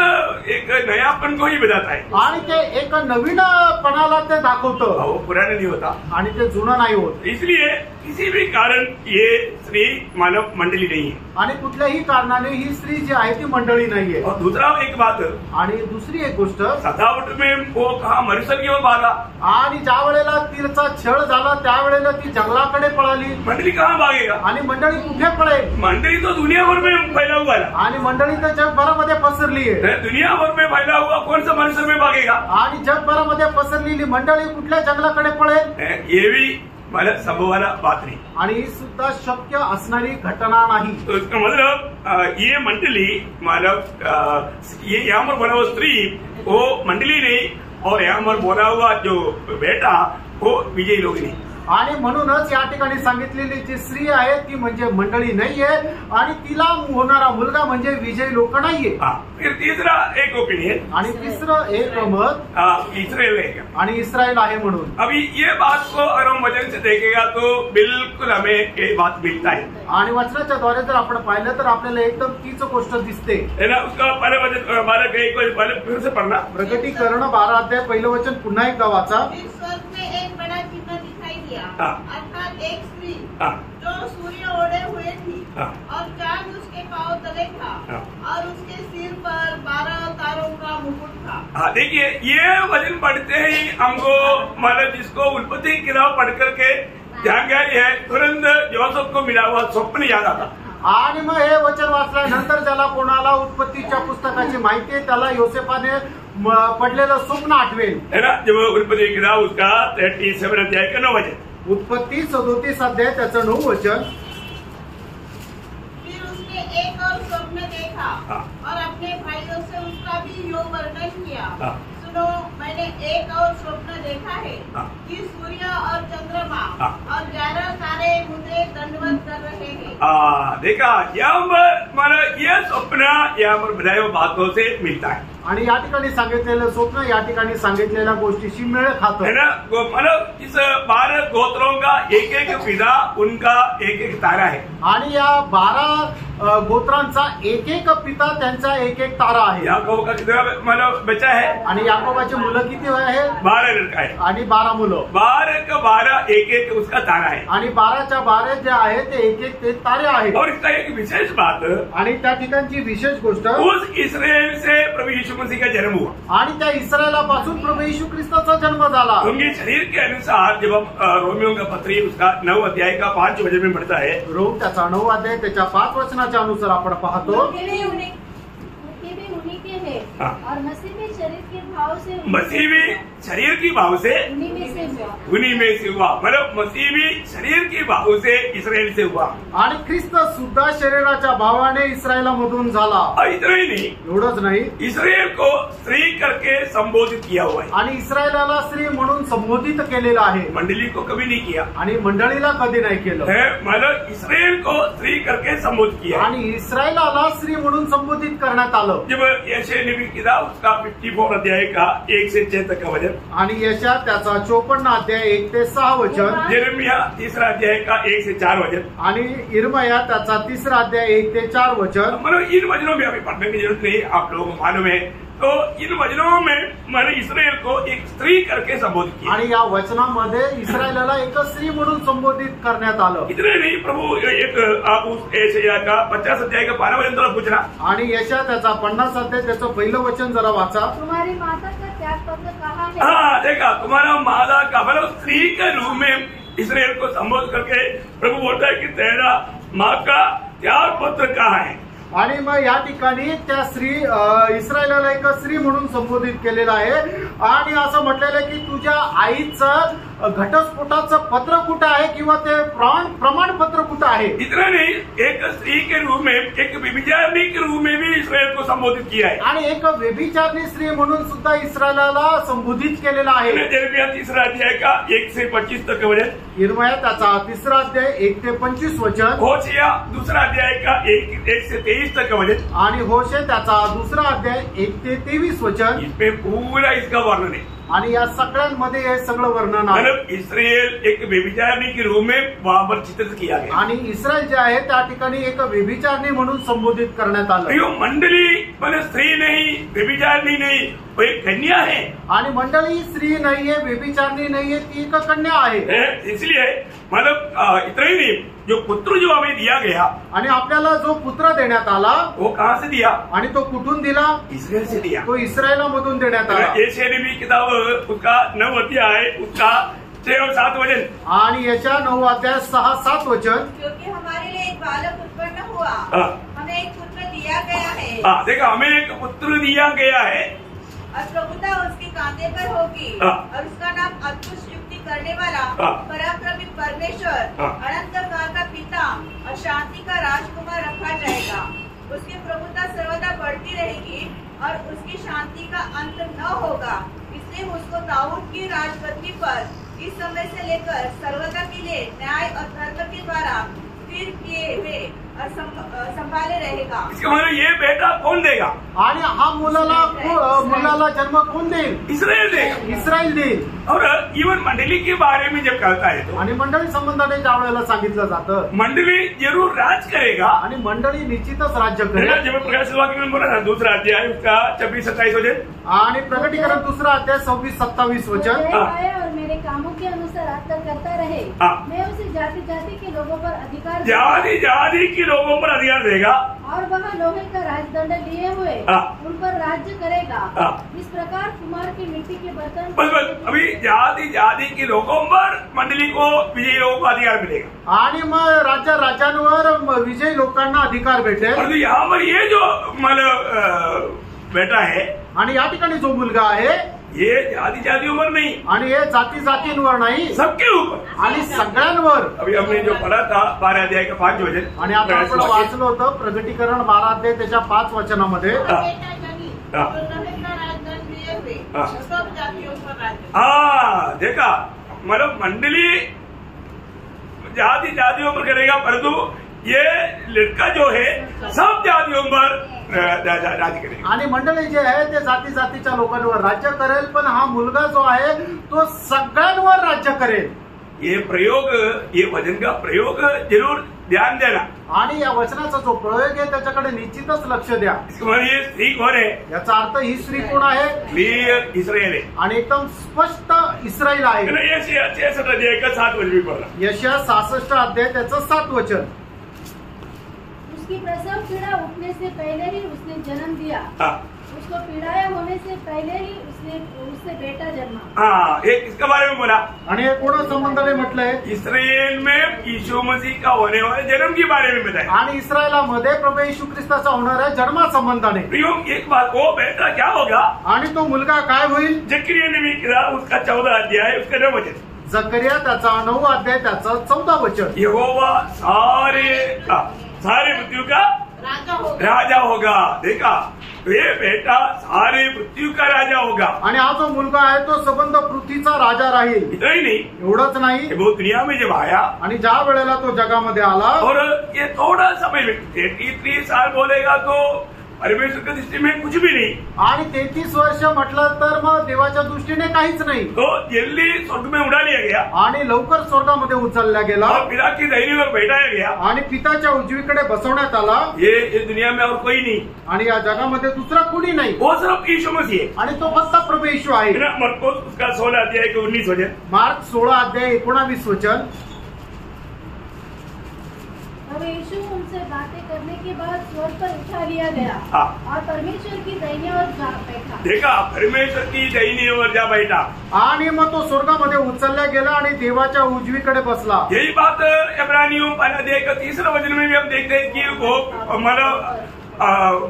नयापन को ही बताता है। आणि ते एक नवीनपणाला ते दाखवतं। वो पुराना नहीं होता आणि ते जुनं नाही होत। इसलिए किसी भी कारण ये स्त्री मानव मंडली नहीं है। आणि कुठल्याही कारणाने ही स्त्री जी आहे ती मंडळी नाहीये। और दूसरा एक बात, आणि दुसरी एक गोष्ट, सजावट में वो कहा मरुस्थल की ओर भागा। आणि ज्या वेळेला तिचा छळ झाला त्यावेळेला ती जंगलाकडे पळाली। मंडली कहाँ भागेगा? आणि मंडळी कुठे पळेल? मंडली तो दुनिया भर में फैला हुआ है। आणि मंडळी तर जगभरामध्ये पसरली आहे। दुनिया भर में फैला हुआ कौन सा मरुस्थल में भागेगा? आणि जगभरामध्ये पसरलेली मंडळी कुठल्या जंगलाकडे पळेल? ये भी मतलब संभव वाला बात नहीं। आणि ही सुद्धा शक्य असणारी घटना नाही। तो इसका मतलब ये मंडली मतलब ये यहाँ पर बोला हुआ स्त्री वो मंडली नहीं, और यहाँ पर बोला हुआ जो बेटा वो विजयी लोग नहीं। आणि म्हणूनच या ठिकाणी सांगितलेली जी स्त्री आहे ती म्हणजे मंडळी नाहीये आणि तिला होणारा मुलगा म्हणजे विजयी लोक नाहीये. फिर तीसरा एक ओपिनियन, आणि तिसरं एक मत इस्राएल है आणि इस्रायल आहे म्हणून. अभी ये बात को अगर हम वचन से देखेगा तो बिल्कुल हमें ये बात मिलता है. आणि वचनाच्या द्वारे जर आपण पाहिलं तर आपल्याला एकदम तीच गोष्ट दिसते है ना. उसका पहले वचन 12 के एक पहले फिर से पढ़ना. प्रकटीकरण 12 अध्याय पहिलं वचन पुन्हा एकदा वाचा. फिर स्वर्ग में एक बड़ा चिन्ह दिखाई दिया, अर्थात एक स्त्री जो सूर्य ओढ़े हुए थी और चांद उसके पांव तले था और उसके सिर पर 12 तारों का मुकुट था. देखिए ये वचन पढ़ते ही हमको मतलब जिसको उत्पत्ति की किताब पढ़ करके ध्यान गया है तुरंत जोसेफ को मिला हुआ स्वप्न याद आता. आणि मग हे वचन वाचल्यानंतर ज्याला कोणाला उत्पत्तीच्या पुस्तकाची माहिती आहे त्याला योसेफाने पडलेलं स्वप्न आठवेल. है ना. जब उत्पत्ति की किताब उसका 37 अध्याय का 9 वचन. उत्पत्ती 37 अध्याय त्याचं 9 वचन. फिर उसने एक और स्वप्न देखा और अपने भाइयों से उसका भी यो वर्णन किया. सुनो, मैंने एक और स्वप्न देखा है कि सूर्य और चंद्रमा और 11 तारे मुझे दंडवत कर रहे हैं. देखा यहाँ पर माना ये स्वप्न यहाँ पर बताए हुए बातों से मिलता है. आणि या ठिकाणी सांगितलेलं स्वप्न या ठिकाणी सांगितलेल्या गोष्टीशी मेळ खातं. है ना. मतलब इस 12 गोत्रों का एक एक पिता उनका एक एक तारा है. आणि या 12 गोत्रांचा एक एक पिता त्यांचा एक एक तारा आहे. याकोब का कितना मतलब बच्चा है आणि याकोबाची मुलं किती आहे? 12 लड़का है आणि 12 मुलं. 12 का 12 एक एक उसका तारा है. आणि 12च्या 12 जे आहे ते एक एक ते तारे आहेत. और इसका एक विशेष बात आणि त्या ठिकाणची विशेष गोष्ट उस इस्राएल से प्रभु यीशु मसीह का जन्म हुआ. आणि त्या इस्रायलापासून प्रभू येशू ख्रिस्ताचा जन्म झाला. उनके शरीर के अनुसार जब हम रोमियो का पत्री उसका 9 अध्याय का 5 वचन में पढ़ता है रोम त्याचा 9 अध्याय त्याच्या 5 वचनाच्या अनुसार आपण पाहतो. और मसीह भी शरीर के भाव से मसीह भी शरीर की भाव से उन्हीं में से हुआ. मतलब मसीह भी शरीर की भाव से इस्राएल से हुआ. आणि ख्रिस्त सुद्धा शरीराच्या भावाने इस्रायलामधून झाला. और इतना ही नहीं, एवढंच नाही, इस्राएल को स्त्री करके संबोधित किया हुआ है. आणि इस्रायलाला स्त्री म्हणून संबोधित केलेलं आहे. मंडली को कभी नहीं किया. आणि मंडळीला कधी नाही केलं. मतलब इस्राएल को स्त्री करके संबोधित किया. आणि इस्रायलाला स्त्री म्हणून संबोधित करण्यात आलं. जब यशायाह नबी की किताब उसका 54 अध्याय का 1 से 6 तक का वचन. आणि यशा त्याचा 54 अध्याय 1 ते 6 वचन. यिर्मयाह 3 अध्याय का 1 से 4 वचन. आणि यिर्मयाह त्याचा 3 अध्याय 1 ते 4 वचन. मतलब इन वचनों में अभी पढ़ने की जरूरत नहीं, आप लोगों को मालूम है. तो इन वचनों में मैंने इस्राएल को एक स्त्री करके संबोधित किया. आणि या वचनामध्ये इस्रायलाला एक स्त्री म्हणून संबोधित करण्यात आलं. इतने नहीं, प्रभु एक आप उस यशायाह का 50 अध्याय का 12 वचन थोड़ा पूछना. आणि यशा त्याचा 50 अध्याय त्याचं पहिलं वचन जरा वाचा. तुम्हारी माता का त्यागपत्र कहाँ है? हाँ देखा, तुम्हारा माता का मतलब स्त्री के रूप में इस्राएल को संबोधित करके प्रभु बोलता है कि तेरा माँ का त्याग पत्र कहाँ है. आणि मग या ठिकाणी त्या स्त्री इस्रायलाला एक स्त्री म्हणून संबोधित केलेलं आहे. आणि असं म्हटलेलं आहे की तुझ्या आईचं घटस्फोटाचं पत्र कुठं आहे किंवा ते प्रमाणपत्र कुठं आहे. इतना नहीं, एक स्त्री के रूप में एक व्यभिचारिणी के रूप में भी इस्राएल को संबोधित किया है. आणि एक व्यभिचारिणी स्त्री म्हणून सुद्धा इस्रायलाला संबोधित केलेलं आहे. यिर्मयाह 3 अध्याय का 1 से 25 तक वचन. यिर्मयाह त्याचा 3 अध्याय 1 ते 25 वचन. होशिया 2 अध्याय का 1 से 23 तक वचन. आणि होशे त्याचा 2 अध्याय 1 ते 23 वचन. इसमें पूरा इसका वर्णन है. आणि या सगळ्यांमध्ये हे सगळं वर्णन आहे. मतलब इस्राएल एक व्यभिचारिणी के रूप में वहां पर चित्रित किया गया. आणि इस्रायल जे आहे त्या ठिकाणी एक व्यभिचारिणी म्हणून संबोधित करण्यात आलं. मंडली मतलब स्त्री नहीं, व्यभिचारिणी नहीं, वो एक कन्या है. आणि मंडळी स्त्री नाहीये, व्यभिचारिणी नाहीये, ती एक कन्या आहे. इसलिए मतलब इतना ही नहीं, जो पुत्र जो हमें दिया गया आणि आपल्याला जो पुत्र देण्यात आला वो कहाँ से दिया. आणि तो कुठून दिला. इस्राएल से दिया. तो इस्रायलामधून देण्यात आला. यशायाह नबी किताब उसका 9 अध्याय उसका 6 और 7 वचन. आणि याच्या 9 अध्याय 6-7 वचन. क्योंकि हमारे लिए एक बालक उत्पन्न हुआ, हमें एक पुत्र दिया गया है. देखा, हमें एक पुत्र दिया गया है और प्रभुता उसके कांधे पर होगी और उसका नाम अद्भुत युक्ति करने वाला, पराक्रमी परमेश्वर, अनंत काल का पिता और शांति का राजकुमार रखा जाएगा. उसकी प्रभुता सर्वदा बढ़ती रहेगी और उसकी शांति का अंत न होगा. इसलिए उसको दाऊद की राजगद्दी पर इस समय से लेकर सर्वदा के लिए न्याय और धर्म के द्वारा स्थिर किए हुए और संभाले रहेगा। इसका मतलब ये बेटा कौन देगा? आणि हा मुलाला जन्म कोण देईल? इस्राएल देगा। इस्रायल देईल। और इवन मंडली के बारे में जब कहता है तो आणि मंडळी संबंधाने ज्या वेळेला सांगितलं जातं मंडली जरूर राज करेगा आणि मंडळी निश्चितच राज्य करेल। जब प्रकाश वाक्य में बोला ना 2 अध्याय उसका 26-27 वचन आणि प्रकटीकरण 2 अध्याय 26-27 वचन। और मेरे कामों के अनुसार आदर करता रहे, मैं उसे जाति जाति के लोगों पर अधिकार जाति जाति के लोगों पर अधिकार देगा और वह लोहे का राजदंड लिए हुए उन पर राज्य करेगा। इस प्रकार कुमार की मिट्टी के बर्तन बस अभी जाति जाति के लोगों पर मंडली को विजयी लोगों को अधिकार मिलेगा आणि मग राज्यांवर विजयी लोकांना अधिकार भेटेल। और यहाँ पर ये जो मतलब बेटा है आणि या ठिकाणी जो मुलगा आहे ये जाति जातियों पर नहीं आणि हे जाती जातींवर नाही सबके ऊपर आणि सगळ्यांवर। अभी हमने जो पढ़ा था 12 अध्याय का 5 वचन आणि आता आपण वाचलं होतं प्रकटीकरण 12 अध्याय त्याच्या 5 वचनामध्ये सब जातियों पर राज्य। हाँ देखा मतलब मंडली जाति जातियों पर करेगा परंतु ये लड़का जो है सब जातियों पर राज्य करेगा। आणि मंडळी जे आहे ते जाती जातीच्या लोकांवर राज्य करेल, पण हा मुलगा जो आहे तो सगळ्यांवर राज्य करेल। ये प्रयोग ये वचन का प्रयोग जरूर ध्यान देना आणि या वचनाचा जो प्रयोग आहे त्याच्याकडे निश्चितच लक्ष द्या। ये स्त्री कौन है? याचा अर्थ ही स्त्री कोण आहे? क्लियर इस्राएल है आणि एकदम स्पष्ट इस्रायल आहे। यशायाह 66 अध्याय का 7 वचन भी पढ़ा। यशायाह 66 अध्याय त्याचं 7 वचन। उसकी प्रसव पीड़ा उठने से पहले ही उसने जन्म दिया, उसको पीड़ाया होने से पहले ही उससे बेटा जन्मा। हाँ ये किसके बारे में बोला? आणि हे कोणा संबंधाने म्हटलंय? इस्राएल में यीशु मसीह का होने वाले जन्म के बारे में बताया आणि इस्रायलामध्ये प्रभू येशू ख्रिस्ताचा होणाऱ्या जन्मासंबंधाने। एक बात वो बेटा क्या होगा आणि तो मुलगा काय होईल? जकरिया ने भी कहा उसका 14 अध्याय उसका 9 वचन। जकरिया त्याचा 9 अध्याय त्याचा 14 वचन। यहोवा सारे मृत्यु का राजा होगा। देखा ये बेटा सारे मृत्यु का राजा होगा। आणि हा जो मुलगा आहे तो संबंध पृथ्वीचा राजा राहील। इतना ही नहीं एवढंच नाही, वो दुनिया में जब आया आणि ज्या वेळेला तो जगामध्ये आला और ये थोड़ा समय में 33 साल बोलेगा तो परमेश्वर की दृष्टि में कुछ भी नहीं। आणि 33 वर्ष म्हटलं तर मग देवाच्या दृष्टीने काहीच नाही। तो जल्दी स्वर्ग में उड़ा लिया गया आणि लवकर स्वर्गामध्ये उचलला गेला और पिता की दाहिनी ओर बैठाया गया आणि पिताच्या उजवीकडे बसवण्यात आला। ये दुनिया में और कोई नहीं आणि या जगामध्ये दुसरा कुणी नाही, वो सिर्फ यीशु मसीह है। आणि तो फक्त प्रभू येशू आहे। मरकुस उसका 16 अध्याय के 19 वचन। मार्क 16 अध्याय 19 वचन। अब यीशु उनसे बातें करने के बाद स्वर्ग पर उठा लिया गया और परमेश्वर की दाहिनी ओर जा बैठा। देखा परमेश्वर की दाहिनी ओर जा बैठा आणि मग तो स्वर्गामध्ये उचलला गेला आणि देवाच्या उजवीकडे बसला। यही बात इब्रानियों 1 अध्याय का 3 वचन में भी हम देखते हैं कि वो मतलब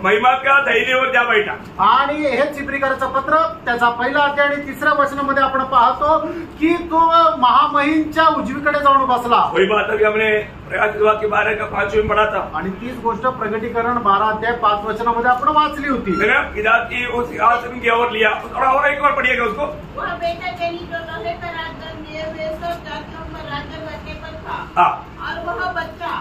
महिमा का दाहिनी ओर जा बैठा। आणि हेच इब्रिकराचं पत्र त्याचा 1 अध्याय आणि 3 वचनामध्ये आपण पाहतो की तो महामहिमच्या उजवीकडे जाऊन बसला। वही बात अभी हमने प्रकाशित के 12 का 5 में पढ़ा था आणि तीच गोष्ट प्रकटीकरण 12 अध्याय 5 वचनामध्ये आपण वाचली होती। पिता की उस सिंहासन की ओर लिया और एक बार पढ़िएगा उसको। वह बेटा जनी जो लोहे का राजदंड लिए हुए सब जातियों पर राज्य करने पर था और वह बच्चा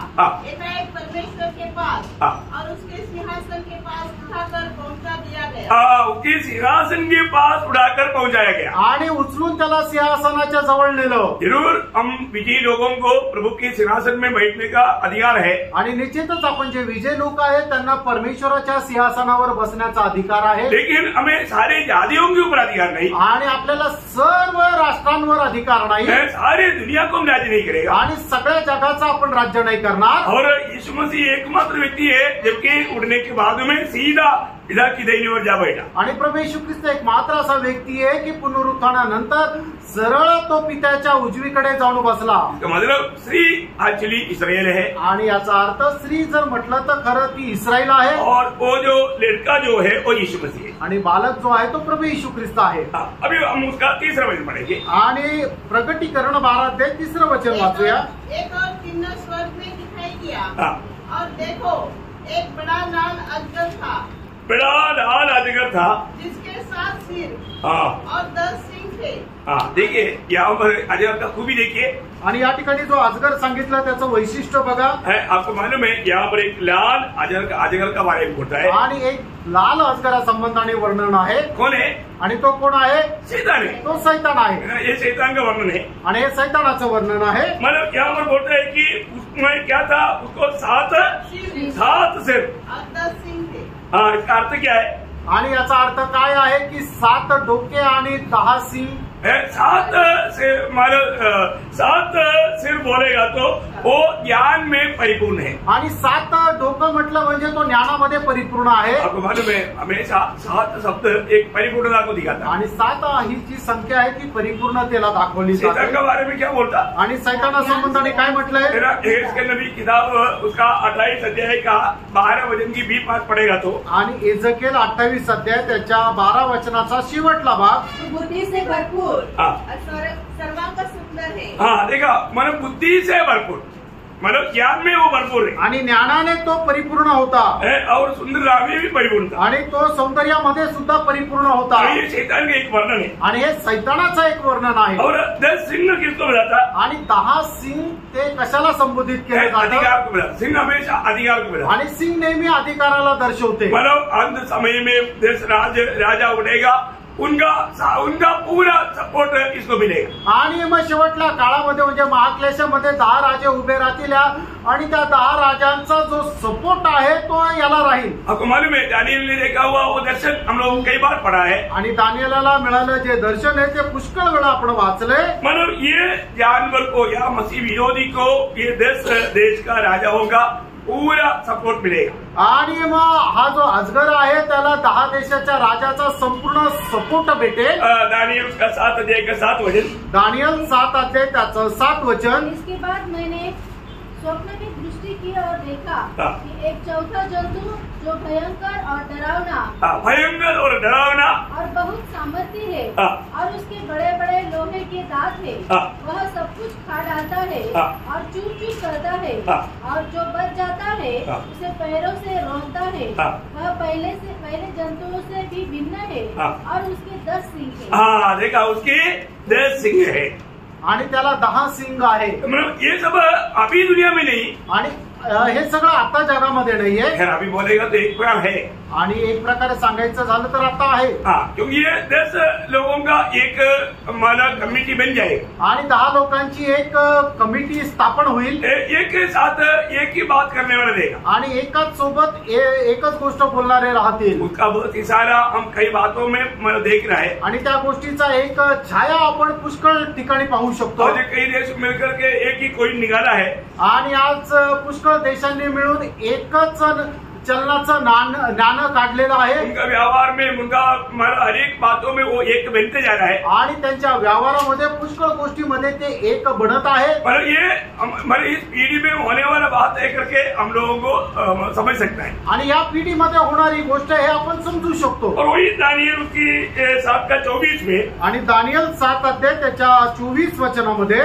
एकाएक परमेश्वर के पास और उसके सिंहासन के पास उठाकर पहुंचा दिया गया। उसके सिंहासन के पास उड़ाकर पहुंचाया गया आणि उचलून त्याला सिंहासनाच्या जवळ नेलं। जरूर हम विजयी लोगों को प्रभु के सिंहासन में बैठने का अधिकार है। आणि निश्चितच आपण जे विजय लोक आहेत त्यांना परमेश्वराच्या सिंहासनावर बसण्याचा अधिकार आहे। लेकिन हमें सारे जातियों के ऊपर अधिकार नहीं आणि आपल्याला सर्व राष्ट्रांवर अधिकार नाही। सारी दुनिया को हम राज्य नहीं करेगा आणि सगळ्या जगाचा आपण राज्य नाही करणार। और यीशु मसीह एकमात्र व्यक्ति है जबकि उड़ने के बाद में सीधा पिता की दाहिनी ओर जा बैठा। आणि प्रभू येशू ख्रिस्त एक मात्र असा व्यक्ती आहे की पुनरुत्थानानंतर सरळ तो पित्याच्या उजवीकडे जाऊन बसला। मतलब स्त्री एक्चुअली इस्राएल है आणि याचा अर्थ स्त्री जर म्हटलं तर खरं ती इस्रायल आहे और वो जो लड़का जो है वो यीशु मसीह है आणि बालक जो आहे तो प्रभू येशू ख्रिस्त आहे। अभी हम उसका 3रा वचन पढ़ेंगे आणि प्रकटीकरण 12 अध्याय 3 वचन वाचूया। एक और चिन्ह स्वर्ग में दिखाई दिया और देखो एक बड़ा लाल अजगर था। बड़ा लाल अजगर था जिसके 7 सिर और 10 सींग थे। देखिए यहाँ पर अजगर का खूबी देखिए, आणि या ठिकाणी जो अजगर सांगितलं त्याचं वैशिष्ट्य बघा। आपको मालूम है यहाँ पर एक लाल अजगर का बारे में होता है आणि एक लाल अजगरा संबंधाने वर्णन आहे। कौन है? आणि तो कोण आहे? शैतान है। तो सैतान आहे। ये शैतान का वर्णन है आणि हे सैतानाचं वर्णन आहे। मतलब यहाँ पर बोलता है कि उसमें क्या था, उसको सात सिर और 10 सिंग थे। हाँ, इसका अर्थ क्या है? आणि याचा अर्थ काय आहे की 7 डोके आणि 10 सिंग। 7 सिर बोलेगा तो वो ज्ञान में परिपूर्ण है। आणि 7 डोकं म्हटलं म्हणजे तो ज्ञानामध्ये परिपूर्ण आहे। आपको मालूम है हमेशा 7 शब्द एक परिपूर्णता को दिखाता है। आणि 7 ही जी संख्या आहे ती परिपूर्णतेला दाखवली शैतान जाते। के बारे में क्या बोलता? आणि सैताना संबंधाने काय म्हटलंय? के नबी किताब उसका 28 अध्याय का 12 वचन की 20 बात पढ़ेगा तो, आणि एजकेल 28 अध्याय त्याच्या 12 वचनाचा शेवटला भाग, बुद्धि से भरपूर हाँ और सर्वांग सुंदर है। हाँ, देखा मतलब बुद्धि से भरपूर, मतलब ज्ञान में वो भरपूर है आणि ज्ञानाने तो परिपूर्ण होता और सुंदरता में भी परिपूर्ण था। आणि तो सौंदर्यामध्ये सुद्धा परिपूर्ण होता। और ये शैतान का एक वर्णन है। आणि हे सैतानाचं एक वर्णन आहे। और 10 सिंह किसको मिलाता? आणि 10 सिंग ते कशाला संबोधित केले जातात? अधिकार को मिला। सिंह हमेशा अधिकार को मिला। आणि सिंग नेहमी अधिकाराला दर्शवते। मतलब अंत समय में देश राजा उठेगा, उनका पूरा सपोर्ट इसको मिलेगा। आणि मग शेवटल्या काळामध्ये म्हणजे महाक्लेशामध्ये 10 राजे उभे राहतील आणि त्या 10 राजांचा जो सपोर्ट आहे तो याला राहील। आपको मालूम है दानियल ने देखा हुआ वो दर्शन हम लोग कई बार पढ़ा है। आणि दानियेलाला मिळालं जे दर्शन आहे ते पुष्कळ वेळा आपण वाचले। मतलब ये जानवर को या मसीह विरोधी को ये देश का राजा होगा पूरा सपोर्ट मिलेगा। आणि मग हा जो अजगर आहे त्याला 10 देशाच्या राजाचा संपूर्ण सपोर्ट भेटेल। दानियल उसका 7 अध्याय का 7 वचन, दानियल 7 अध्याय त्याचं 7 वचन। इसके बाद मैंने स्वप्न की दृष्टि की और देखा कि एक चौथा जंतु जो भयंकर और डरावना और बहुत सामर्थ्य है और उसके बड़े बड़े लोहे के दांत है, वह सब कुछ खा डालता है और चूर चूर करता है, और जो बच जाता है उसे पैरों से रौंदता है। वह पहले जंतुओं से भी भिन्न है और उसके 10 सिंग है। हाँ, देखा उसके 10 सिंग है आणि त्याला 10 सिंग आहे। मतलब ये सब अभी दुनिया में नहीं, आणि हे सगळं आता जगामध्ये नाहीये। खैर अभी बोलेगा तो एक प्रकार है, आणि एक प्रकारे सांगायचं झालं तर आता आहे। हाँ, क्योंकि ये 10 लोगों का एक माना कमिटी बन जाएगा आणि 10 लोकांची एक कमिटी स्थापन होईल। एक के साथ एक ही बात करने वाला देगा आणि एकाच सोबत एकच गोष्ट बोलणारे राहतील। उसका बहुत इशारा हम कई बातों में देख रहा है। आणि त्या गोष्टीचा एक छाया आपण पुष्कळ ठिकाणी पाहू शकतो। और कई देश मिलकर के एक ही कोई निकाला है। आणि आज पुष्कळ देशांनी मिळून एकच चलनाचं नाणं काढलेलं आहे। उनका व्यवहार में उनका हर एक बातों में वो एक बनते जा रहा है आणि त्यांच्या व्यवहारामध्ये पुष्कळ गोष्टीमध्ये ते एक बनत आहे। मतलब ये हमारी इस पीढ़ी में होने वाला बात है करके हम लोगों को समझ सकता है। आणि या पिढीमध्ये होणारी गोष्ट हे आपण समजू शकतो। और वही दानियल उसकी 7 का 24 में, आणि दानियल 7 अध्याय त्याच्या 24 वचनामध्ये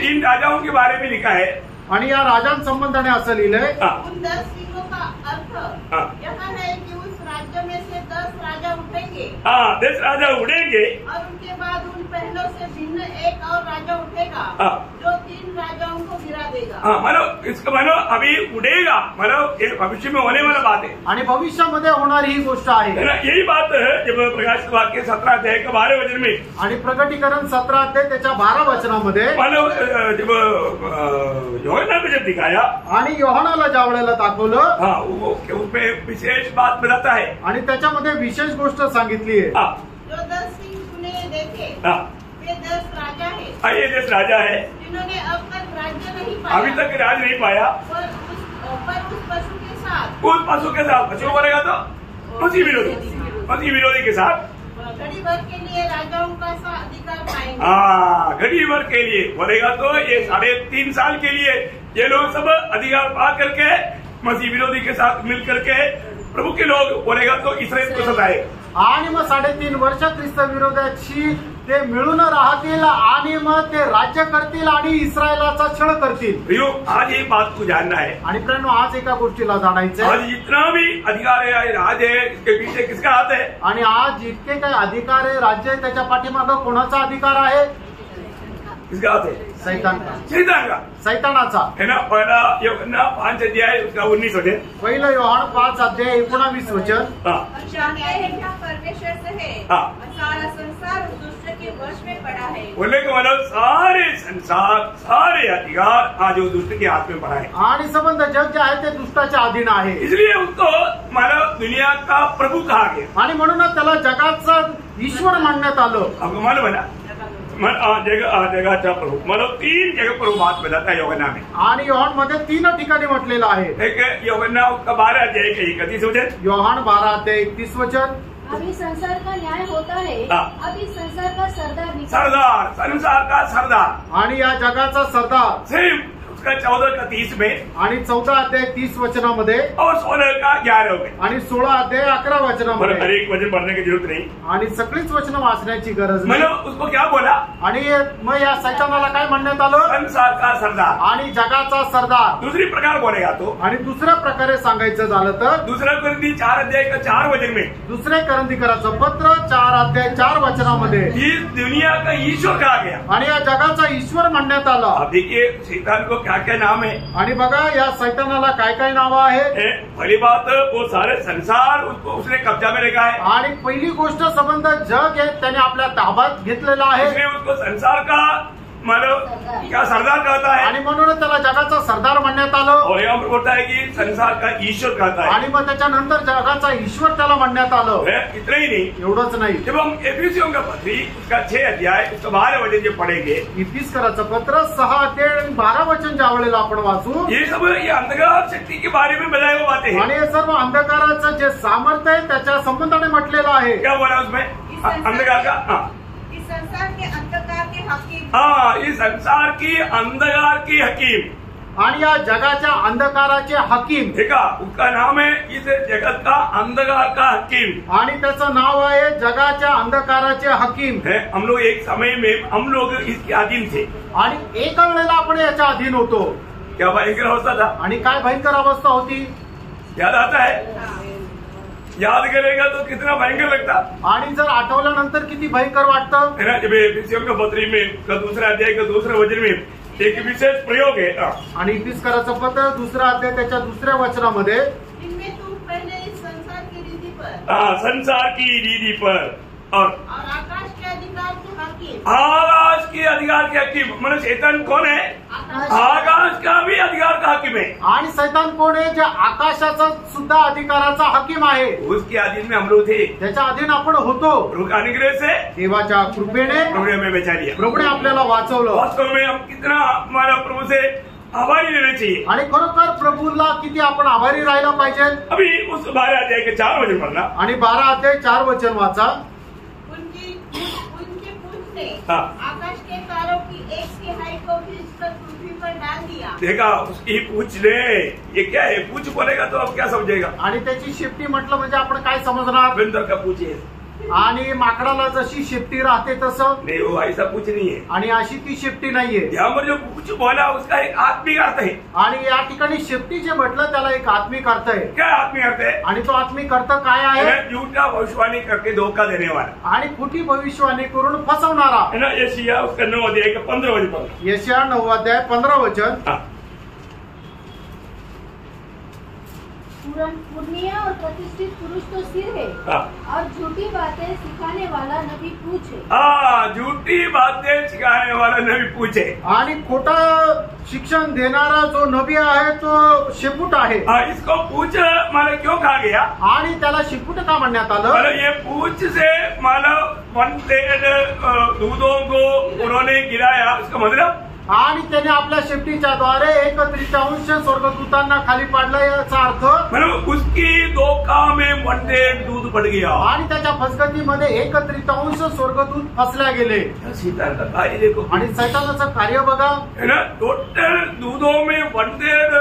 इन राजाओं के बारे में लिखा है। आणि या राजांसंबंधाने असं लिहिलंय, उन 10 सिंहों का अर्थ यहाँ है कि उस राज्य में से 10 राजा उठेंगे। हाँ, 10 राजा उड़ेंगे और उनके बाद उन पहलों से भिन्न एक और राजा उठेगा जो 3 राजाओं को गिरा देगा। हाँ, मतलब इसका मतलब अभी उड़ेगा, मतलब ये भविष्य में होने वाला बात है। आणि भविष्यामध्ये होणारी ही गोष्ट आहे। यही बात है जब प्रकाशित वाक्य 17 अध्याय का 12 वचन में, आणि प्रकटीकरण 17 अध्याय त्याच्या 12 वचनामध्ये, मतलब जब योहना को जब दिखाया आणि योहानाला ज्या वेळेला दाखवलं, हाँ, उसमें विशेष बात बताता है आणि त्याच्यामध्ये विशेष गोष्ट सांगितली आहे। जो 10 सिंह तूने देखे वे 10 राजा है। ये 10 राजा है जिन्होंने अब तक राज्य नहीं पाया, अभी तक राज नहीं पाया। पर उस पशु के साथ, उस पशु के साथ, पशु बोलेगा तो मसीह विरोधी के साथ घड़ी भर के लिए राजाओं का सा अधिकार पाएंगे। हाँ, घड़ी भर के लिए बोलेगा तो ये 3.5 साल के लिए ये लोग सब अधिकार पा करके मसीह विरोधी के साथ मिल करके प्रभु के लोग बोलेगा तो इस्राएल को सताए। आणि मग 3.5 वर्ष ख्रिस्त विरोधाची ते मिळून राहतील आणि मग ते राज्य करतील आणि इस्रायलाचा छळ करतील. प्रियो, आज ये बात को जानना है. आणि प्रेरणो, आज एका गोष्टीला जाणायचं आज जितना भी अधिकार है, राज है, इसके पीछे किसका हाथ है? आणि आज जितके काही अधिकार आहे, राज्य आहे, त्याच्या पाठीमागं कोणाचा अधिकार आहे? किसका हाथ है? सैतान का. शैतान का सैतानाचा. है ना. पहला यूहन्ना 5 अध्याय उसका 19 वचन. पहिलं योहान 5 अध्याय 19 वचन. हम जानते हैं कि हम परमेश्वर से है हाँ. और सारा संसार उस दुष्ट के वश में पड़ा है. बोलने का मतलब सारे संसार, सारे अधिकार आज वो दुष्ट के हाथ में पड़ा है. आणि संबंध जग जे आहे ते दुष्टाच्या अधीन आहे. इसलिए उसको मानव दुनिया का प्रभु कहा गया. आणि म्हणूनच त्याला जगाचा ईश्वर मानण्यात आलं. आपको मालूम है ना, जगाचा प्रभु मतलब 3 जगह प्रभु बात बताता है यूहन्ना में. आणि योहान मध्ये 3 ठिकाणी म्हटलेलं आहे. एक यूहन्ना का 12 अध्याय का 31 वचन. योहान 12 अध्याय 31 वचन. अभी संसार का न्याय होता है, अभी संसार का सरदार निकला. सरदार, संसार का सरदार. आणि या जगाचा सरदार. सेम उसका 14 का 30 में आणि 14 अध्याय 30 वचनामध्ये और 16 का 11 में. आणि 16 अध्याय 11 मतलब वचनामध्ये. हर एक वचन पढ़ने की जरूरत नहीं. आणि सगळीच वचनं वाचण्याची गरज नाही. मतलब उसको क्या बोला? आणि मग या सैतानाला काय म्हणण्यात आलं? संसार का सरदार. आणि जगाचा सरदार. दूसरी प्रकार बोलेगा तो. आणि दुसऱ्या प्रकारे सांगायचं झालं तर दूसरा कुरिन्थी 4 अध्याय का 4 वचन में दुसरे करंदीकराचं पत्र 4 अध्याय 4 वचनामध्ये इस दुनिया का ईश्वर कहा गया. आणि या जगाचा ईश्वर म्हणण्यात आला. अब देखिए शैतान को क्या क्या नाम है. आणि बघा या सैतानाला काय काय नावं आहेत. पहली बात, वो सारे संसार उसको उसने कब्जा में रखा है. आणि पहिली गोष्ट संबंध जग आहे त्याने आपल्या ताब्यात घेतलेला आहे. इसलिए उसको संसार का मतलब क्या सरदार कहता है. आणि म्हणून त्याला जगाचा सरदार म्हणण्यात आलं. और यहाँ पर बोलता है कि संसार का ईश्वर कहता है. आणि मग त्याच्यानंतर जगाचा ईश्वर त्याला म्हणण्यात आलं. इतना ही नहीं, एवढंच नाही. जब हम एफिसियों का पत्री उसका 6 अध्याय उसका 12 वचन जो पढ़ेंगे, इफिसकराचं पत्र 6 अध्याय 12 वचन ज्या वेळेला आपण वाचू, ये सब ये अंधकार शक्ति के बारे में बताए हुए बातें हैं. आणि हे सर्व अंधकाराचं जे सामर्थ्य आहे त्याच्या संबंधाने म्हटलेलं आहे. क्या बोला उसमें? अंधकार का. हाँ, इस संसार के अंधकार के हकीम. हाँ, इस संसार की अंधकार की हकीम. आणि या जगाच्या अंधकाराचे हकीम. देखा, उसका नाम है इस जगत का अंधकार का हकीम. आणि त्याचं नाव आहे जगाच्या अंधकाराचे हकीम. है. हम लोग एक समय में हम लोग इसके अधीन थे. आणि एका वेळेला आपण याच्या अधीन होतो. क्या भयंकर अवस्था था. आणि काय भयंकर अवस्था होती याद आता है? याद करेगा तो कितना भयंकर लगता. आणि जर आठवल्यानंतर किती भयंकर वाटतं. है ना. जब एफिसियों का पत्री में का 2 अध्याय का 2 वचन में एक विशेष प्रयोग है. आणि इफिसकराचं पत्र 2 अध्याय त्याच्या 2 वचनामध्ये इनमें तुम पहले इस संसार की रीति पर संसार की रीति पर और आकाश के अधिकार के हकीम. आकाश के अधिकार के हकीम. मतलब शैतान कौन है? आकाश का भी अधिकार का हकीम है. आणि सैतान कोण आहे? जे आकाशाचा सुद्धा अधिकाराचा हकीम आहे. उसके अधीन में हम लोग थे. त्याच्या अधीन आपण होतो. प्रभु के अनुग्रह से देवाच्या कृपेने प्रभु ने हमें बचा लिया. प्रभूने आपल्याला वाचवलं. वास्तव में हम कितना हमारा प्रभु से आभारी रहना चाहिए. आणि खरोखर प्रभूला किती आपण आभारी राहायला पाहिजे. अभी उस 12 अध्याय के 4 वचन पढ़ना. आणि 12 अध्याय 4 वचन वाचा. उनके पूछ ने हाँ. आकाश के तारों की एक तिहाई को खींचकर पृथ्वी पर डाल दिया. देखा, उसकी पूछ ले. ये क्या है? पूछ बोलेगा तो अब क्या समझेगा? आणि त्याची शेपटी म्हटलं म्हणजे आपण काय समजणार. बंदर का पूछ है. आणि माकडाला जशी शेपटी राहते तसं. नहीं, वो ऐसा पूछ नहीं है. आणि अशी ती शेपटी नाहीये. यहाँ पर जो पूछ बोला उसका एक आत्मिक अर्थ है. आणि या ठिकाणी शेपटी जे म्हटलं त्याला एक आत्मिक अर्थ आहे. क्या आत्मिक अर्थ है? आणि तो आत्मिक अर्थ काय आहे. झूठा भविष्यवाणी करके धोखा देने वाला. आणि खोटी भविष्यवाणी करून फसवणारा. है ना. यशायाह उसका 9 अध्याय का 15 वचन पढ़ना. यशायाह 9 अध्याय 15 वचन. हाँ. पूर्णिया और प्रतिष्ठित पुरुष तो सिर है और झूठी बातें सिखाने वाला नबी पूछ है. हाँ, झूठी बातें सिखाने वाला नबी पूछे. आणि खोटा शिक्षण देणारा जो नबी आहे तो शेपूट आहे. इसको पूछ माना क्यों कहा गया? आणि त्याला शेपूट का म्हणण्यात आलं. मतलब ये पूछ से माना 1/3 दूधों को उन्होंने गिराया. उसका मतलब आणि त्याने आपल्या शेपटीच्या द्वारे 1/3 स्वर्गदूतांना खाली पाडला. याचा अर्थ मतलब उसकी धोखा में 1/3 दूध पड़ गया. आणि त्याच्या फसगतीमध्ये 1/3 स्वर्गदूत फसल्या गेले. शैतान का कार्य देखो. आणि सैतानाचं कार्य बघा. है ना. टोटल दूधों में 1/3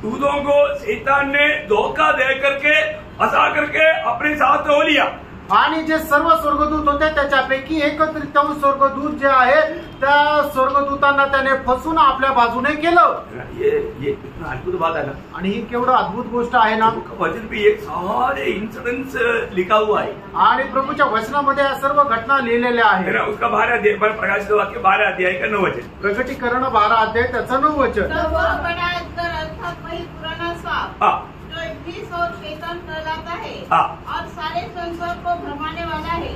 दूधों को शैतान ने धोखा दे करके फंसा करके अपने साथ हो लिया. आणि जे सर्व स्वर्गदूत होते त्याच्यापैकी 1/3 स्वर्गदूत जे आहे त्या स्वर्गदूतांना त्याने फसून आपल्या बाजूने केलं. ये कितना अद्भुत बात है ना. आणि ही केवढं अद्भुत गोष्ट आहे ना. वचन पे ये सारे इंसिडेंट्स लिखा हुआ है. आणि प्रभूच्या वचनामध्ये या सर्व घटना लिहिलेल्या आहेत. उसका 12 अध्याय प्रकाशित वाक्य 12 अध्याय का 9 वचन. प्रकटीकरण 12 अध्याय त्याचं 9 वचन. अर्थात वही पुराना सांप जो इब्लीस और शैतान कहलाता है और सारे संसार को भरमाने वाला है,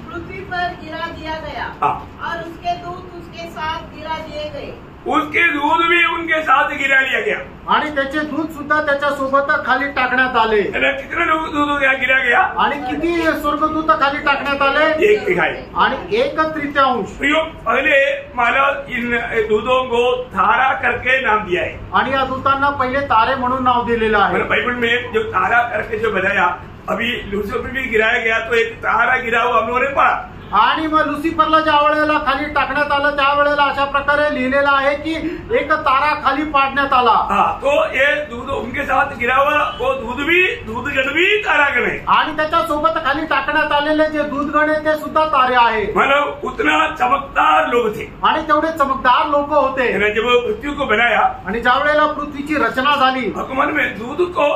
पृथ्वी पर गिरा दिया गया और उसके दूत उसके साथ गिरा दिए गए. उसके दूध भी उनके साथ गिरा लिया गया. आणि त्याचे दूध सुद्धा त्याच्या सोबत खाली टाकण्यात आले. कितने दूध गिरा गया. आणि किती स्वर्गदूत खाली टाकण्यात आले. 1/3. आणि 1/3. पहले मला इन दूधों को तारा करके नाम दिया है. आणि या दूतांना पहिले तारे म्हणून नाव दिलेलं आहे. बाइबल में जो तारा करके जो बनाया, अभी लूसीफर भी गिराया गया तो एक तारा गिरा हुआ हम लोगों ने पढ़ा. आणि मग लुसिफरला ज्या वेळेला खाली टाकण्यात आलं त्यावेळेला अशा प्रकारे लिहिलेलं आहे की एक तारा खाली पाडण्यात आला. तो ये दूध उनके साथ गिरा हुआ वो दूधगण भी तारागण है. आणि त्याच्या सोबत खाली टाकण्यात आलेले जे दूधगण आहे ते सुद्धा तारे आहे. मतलब उतना चमकदार लोग थे. आणि तेवढे चमकदार लोक होते. जब पृथ्वी को बनाया आणि ज्या वेळेला पृथ्वीची रचना झाली, भगवान में दूध को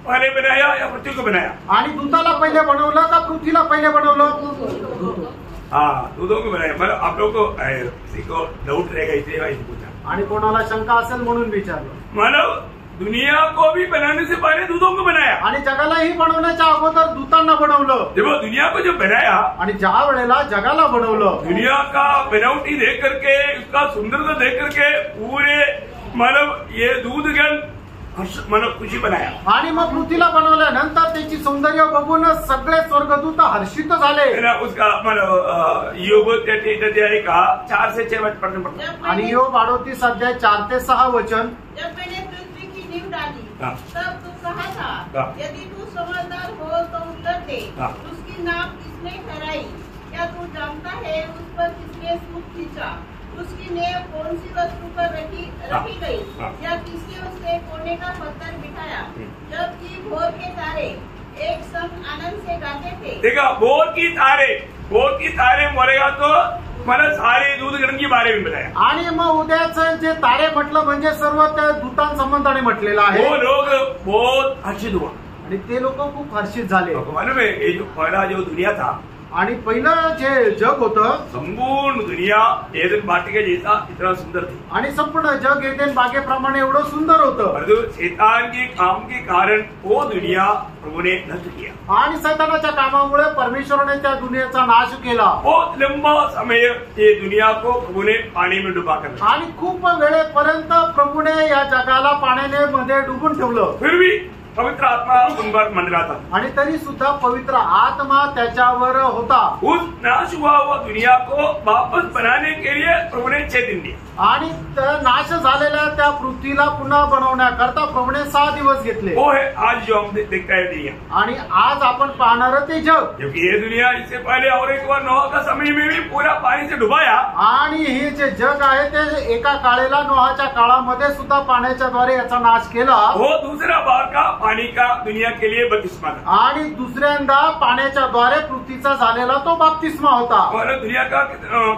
पहले बनाया या पृथ्वी को बनाया. आणि दूधाला पहिले बनवलं का पृथ्वीला पहिले बनवलं. दूधों को बनाया. मतलब आप लोग को किसी को डाउट रहेगा इसलिए पूछा. आणि कोणाला शंका असेल म्हणून विचारलं. मतलब दुनिया को भी बनाने से पहले दूधों को बनाया. आणि जगालाही बनवण्याच्या अगोदर दूतांना बनवलं. देखो दुनिया को जो बनाया आणि ज्या वेळेला जगाला बनवलं, दुनिया का बनावटी देख करके उसका सुंदरता देख करके पूरे मतलब ये दूधगण मतलब खुशी बनाया. आणि मग पृथ्वीला बनवल्यानंतर त्याची सौंदर्य बघून सगळे स्वर्गदूत हर्षित झाले. उसका मतलब योग 33 अध्याय का 4 से 6 वचन पढ़ते. आणि योग 38 अध्याय 4 ते 6 वचन. जब मैंने पृथ्वी की नींव डाली तब तू कहा था, यदि तू समझदार हो तो उत्तर दे, उसकी नाप किसने ठहराई, क्या तू जानता है उस पर किसने सूत खींचा, उसकी नेव कौन सी वस्तु पर रखी गई, या किसने उसके कोने का पत्थर बिठाया. जबकि भोर के तारे एक संग आनंद से गाते थे. देखा भोर की तारे मरेगा तो मला सारे दूधगण की बारे में बताया. आणि मग उद्याचं जे तारे म्हटलं म्हणजे सर्व त्या दूतांसंबंधाने म्हटलेलं आहे. वो लोग बहुत हर्षित हुआ. आणि ते लोक खूप हर्षित झाले. मालूम है ये जो पहला जो दुनिया था, आणि पहिलं जे जग होतं, संपूर्ण दुनिया एदन वाटिके जैसा इतना सुंदर थी. आणि संपूर्ण जग एदेन बागेप्रमाणे एवढं सुंदर होतं. परंतु शैतान के काम के कारण वो दुनिया प्रभु ने नष्ट किया. आणि सैतानाच्या कामामुळे परमेश्वराने त्या दुनियेचा नाश केला. बहुत लंबा समय ये दुनिया को प्रभु ने पानी में डुबा कर. आणि खूप वेळेपर्यंत प्रभूने या जगाला पाण्याने मध्ये डुबून ठेवलं. फिर भी पवित्र आत्मा उन पर मंडरा था. आणि तरी सुद्धा पवित्र आत्मा त्याच्यावर होता. उस नाश हुआ दुनिया को वापस बनाने के लिए प्रभु ने 6 दिन दिए. आणि नाश झालेल्या त्या पृथ्वीला पुन्हा बनवण्याकरता प्रभूने 6 दिवस घेतले. वो है आज जो हम देखता है दुनिया. आणि आज आपण पाहणार ते जग. क्योंकि ये दुनिया इससे पहले और एक बार नोह का समय में भी पूरा पानी से डुबाया. आणि हे जे जग आहे ते एका काळेला नोहाच्या काळामध्ये सुद्धा पाण्याच्या द्वारे याचा नाश केला. वो दूसरा बार का पानी का दुनिया के लिए बपतिस्मा था. आणि दुसऱ्यांदा पाण्याच्या द्वारे पृथ्वीचा झालेला तो बाप्तिस्मा होता. और दुनिया का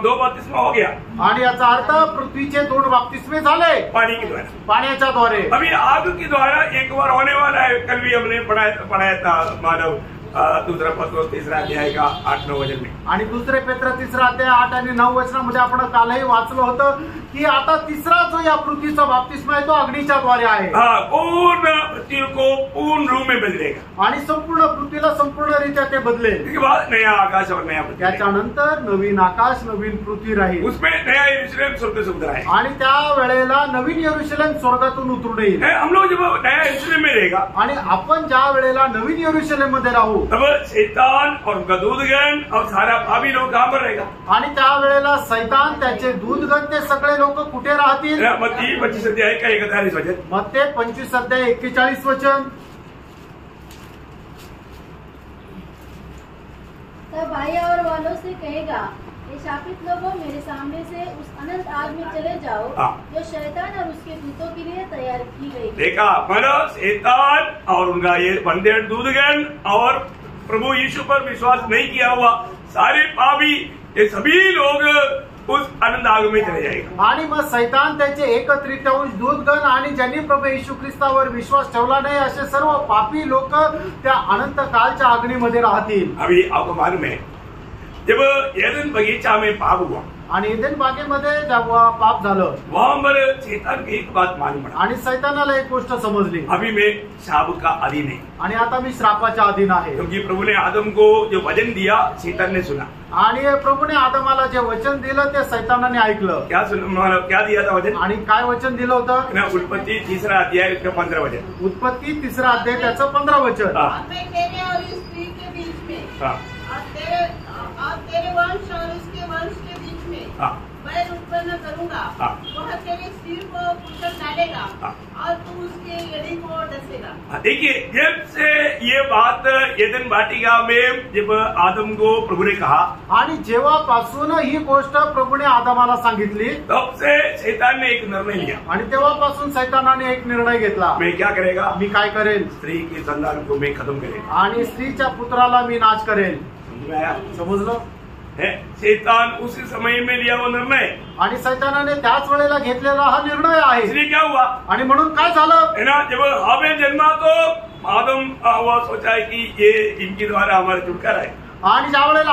2 बपतिस्मा हो गया. आणि याचा अर्थ पृथ्वीचे 2 बाप्तिस्मे झाले पानी के द्वारा, पाण्याच्या द्वारे. अभी आग के द्वारा एक बार होने वाला है. कल भी हमने पढ़ाया था मानव दूसरा पत्र 3 अध्याय का 8-9 वचन में. आणि दुसरे पेत्र 3 अध्याय 8 आणि 9 वचनामध्ये आपण कालही वाचलं होतं की आता तिसरा जो या पृथ्वीचा बाप्तिस्मा आहे तो अग्नीच्या द्वारे आहे. पूर्ण पृथ्वी को पूर्ण रूप में बदलेगा. आणि संपूर्ण पृथ्वीला संपूर्णरित्या ते बदलेल. इसके बाद नया आकाश और नया पृथ्वी. त्याच्यानंतर नवीन आकाश नवीन पृथ्वी राहील. उसमें नया यरूशलेम स्वर्ग से उतरा है. आणि त्या वेळेला नवीन यरूशलेम स्वर्गातून उतरून येईल. हम लोग जब नया यरूशलेम में रहेगा, आणि आपण ज्या वेळेला नवीन यरूशलेम मध्ये राहू तब शैतान और उनका दूधगण और सारा पापी लोग कहाँ पर रहेगा. आणि त्या वेळेला सैतान त्याचे दूधगण ते सगळे लोक कुठे राहतील. मत्ती 25 अध्याय का 41 वचन. मत्ती 25 अध्याय 41 वचन. तब भाई और वालों से कहेगा, ये शापित लोगों मेरे सामने से उस अनंत आग में चले जाओ जो शैतान और उसके दूतों के लिए तैयार की गई. देखा मतलब शैतान और उनका ये बंदे दूधगण और प्रभु यीशु पर विश्वास नहीं किया हुआ सारे पापी ये सभी लोग उस अनंत आग में चले जाएगा। आणि मग सैतान त्याचे 1/3 दूतगण आणि ज्यांनी प्रभू येशू ख्रिस्तावर विश्वास ठेवला नाही असे सर्व पापी लोक त्या अनंत कालच्या अग्नीमध्ये राहतील। अभी आपको मालूम है जब एदन बगीचा में पाप हुआ आणि एदेन बागेमध्ये जेव्हा पाप झालं वहां पर शैतान की एक बात मालूम पड़ा आणि सैतानाला एक गोष्ट समजली, अभी मैं शाप का अधीन है आणि आता मी श्रापाच्या अधीन आहे। क्योंकि प्रभु ने आदम को जो वचन दिया शैतान ने सुना आणि प्रभूने आदमाला जे वचन दिलं ते सैतानाने ऐकलं। क्या दिया था वचन आणि काय वचन दिलं होतं? उत्पत्ति 3 अध्याय उसका 15 वचन। उत्पत्ति 3 अध्याय त्याचं 15 वचन। मैं तेरे और इस स्त्री के बीच में और तेरे वंश और इसके वंश के बीच में बैर उत्पन्न करूंगा, वह तेरे सिर को कुचल डालेगा और तू उसके एड़ी को डसेगा। देखिए जब से ये बात एदन वाटिका में जब आदम को प्रभु ने कहा आणि जेव्हापासून ही गोष्ट प्रभूने आदमाला सांगितली तब से शैतान ने एक निर्णय लिया आणि तेव्हापासून सैतानाने एक निर्णय घेतला, मैं क्या करेगा, मी काय करेल, स्त्री की संतान को मैं खत्म करेगा आणि स्त्रीच्या पुत्राला मी नाश करेल। समजलं? शैतान उसी समय में लिया वो निर्णय आणि सैतानाने त्याच वेळेला घेतलेला हा निर्णय आहे। इसलिए क्या हुआ आणि म्हणून काय झालं है ना, जब हाबेल जन्मा तो आदम हुआ सोचा है कि ये इनके द्वारा हमारा छुटकारा है। आणि ज्या वेळेला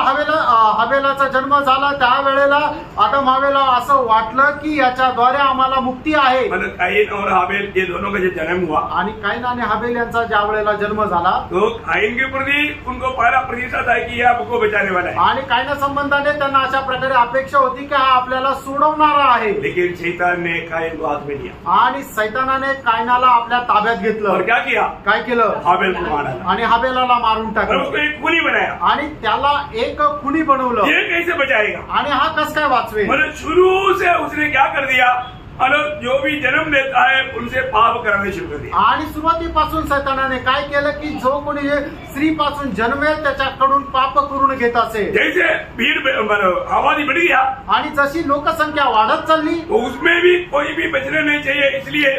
हवेलाचा जन्म झाला त्यावेळेला आदम हवेला असं वाटलं की याच्याद्वारे आम्हाला मुक्ती आहे। मतलब कायन और हाबेल ये दोनों का जो जन्म हुआ आणि कायन आणि हाबेल यांचा ज्या वेळेला जन्म झाला तो कायन के प्रति उनको पहला प्रतिशत है कि ये आपको बचाने वाला है, आणि कायना संबंधाने त्यांना अशा प्रकारे अपेक्षा होती की हा आपल्याला सोडवणारा आहे। लेकिन शैतान ने कायन को हाथ में लिया आणि सैतानाने कायनाला आपल्या ताब्यात घेतलं और क्या किया, काय केलं, हाबेल को मारा आणि हाबेलाला मारून और टाकलं उसको एक खूनी बनाया। आणि त्याला एक खुनी बनवलं। ये कैसे बचाएगा, आणि हा कस काय वाचवे? मतलब शुरू से उसने क्या कर दिया, मतलब जो भी जन्म लेता है उनसे पाप कराने शुरू कर दिया। आणि सुरुवातीपासून सैतानाने काय केलं की जो कोणी स्त्रीपासून जन्मेल त्याच्याकडून पाप करून घेत असे, जैसे भीड़ आबादी बढ़ गया आणि जशी लोकसंख्या वाढत चालली तो उसमें भी कोई भी बचना नहीं चाहिए, इसलिए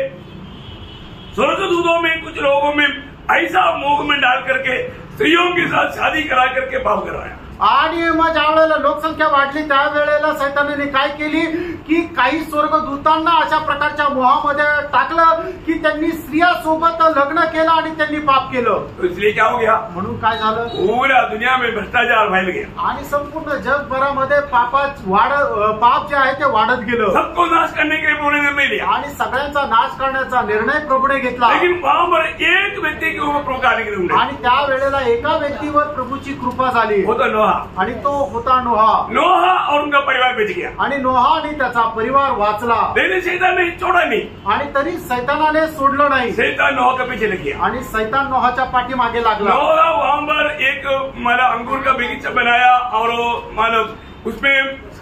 स्वर्गदूतों में कुछ लोगों में ऐसा मोह में डाल करके स्त्रियों के साथ शादी करा करके पाप करवाया। आणि मग ज्या वेळेला लोकसंख्या वाढली त्यावेळेला सैतानाने काय केली की काही स्वर्गदूतांना अशा प्रकारच्या मोहामध्ये टाकलं की त्यांनी स्त्रियांसोबत लग्न केलं आणि त्यांनी पाप केलं। तो इसलिए क्या हो गया, म्हणून काय झालं, पूरा दुनिया में भ्रष्टाचार फैल गया आणि संपूर्ण जगभरामध्ये पाप जे आहे ते वाढत गेलं। सबको नाश करने के लिए प्रभु ने निर्णय लिया, आणि सगळ्यांचा नाश करण्याचा निर्णय प्रभूने घेतला। लेकिन वहां पर एक व्यक्ति के ऊपर प्रभु का अनुग्रह आणि त्यावेळेला एका व्यक्तीवर प्रभूची कृपा झाली, वो तो नोहा, आणि तो होता नोहा। नोहा और उनका परिवार बच गया, आणि नोहा आणि त्याचा परिवार वाचला। लेकिन शैतान ने छोड़ा नहीं, आणि तरी सैतानाने सोडलं नाही, शैतान नोहा के पीछे लग गया आणि सैतान नोहाच्या पाठीमागे लागला। नोहा वहां पर एक मतलब अंगूर का बगीचा बनाया और मतलब उसमें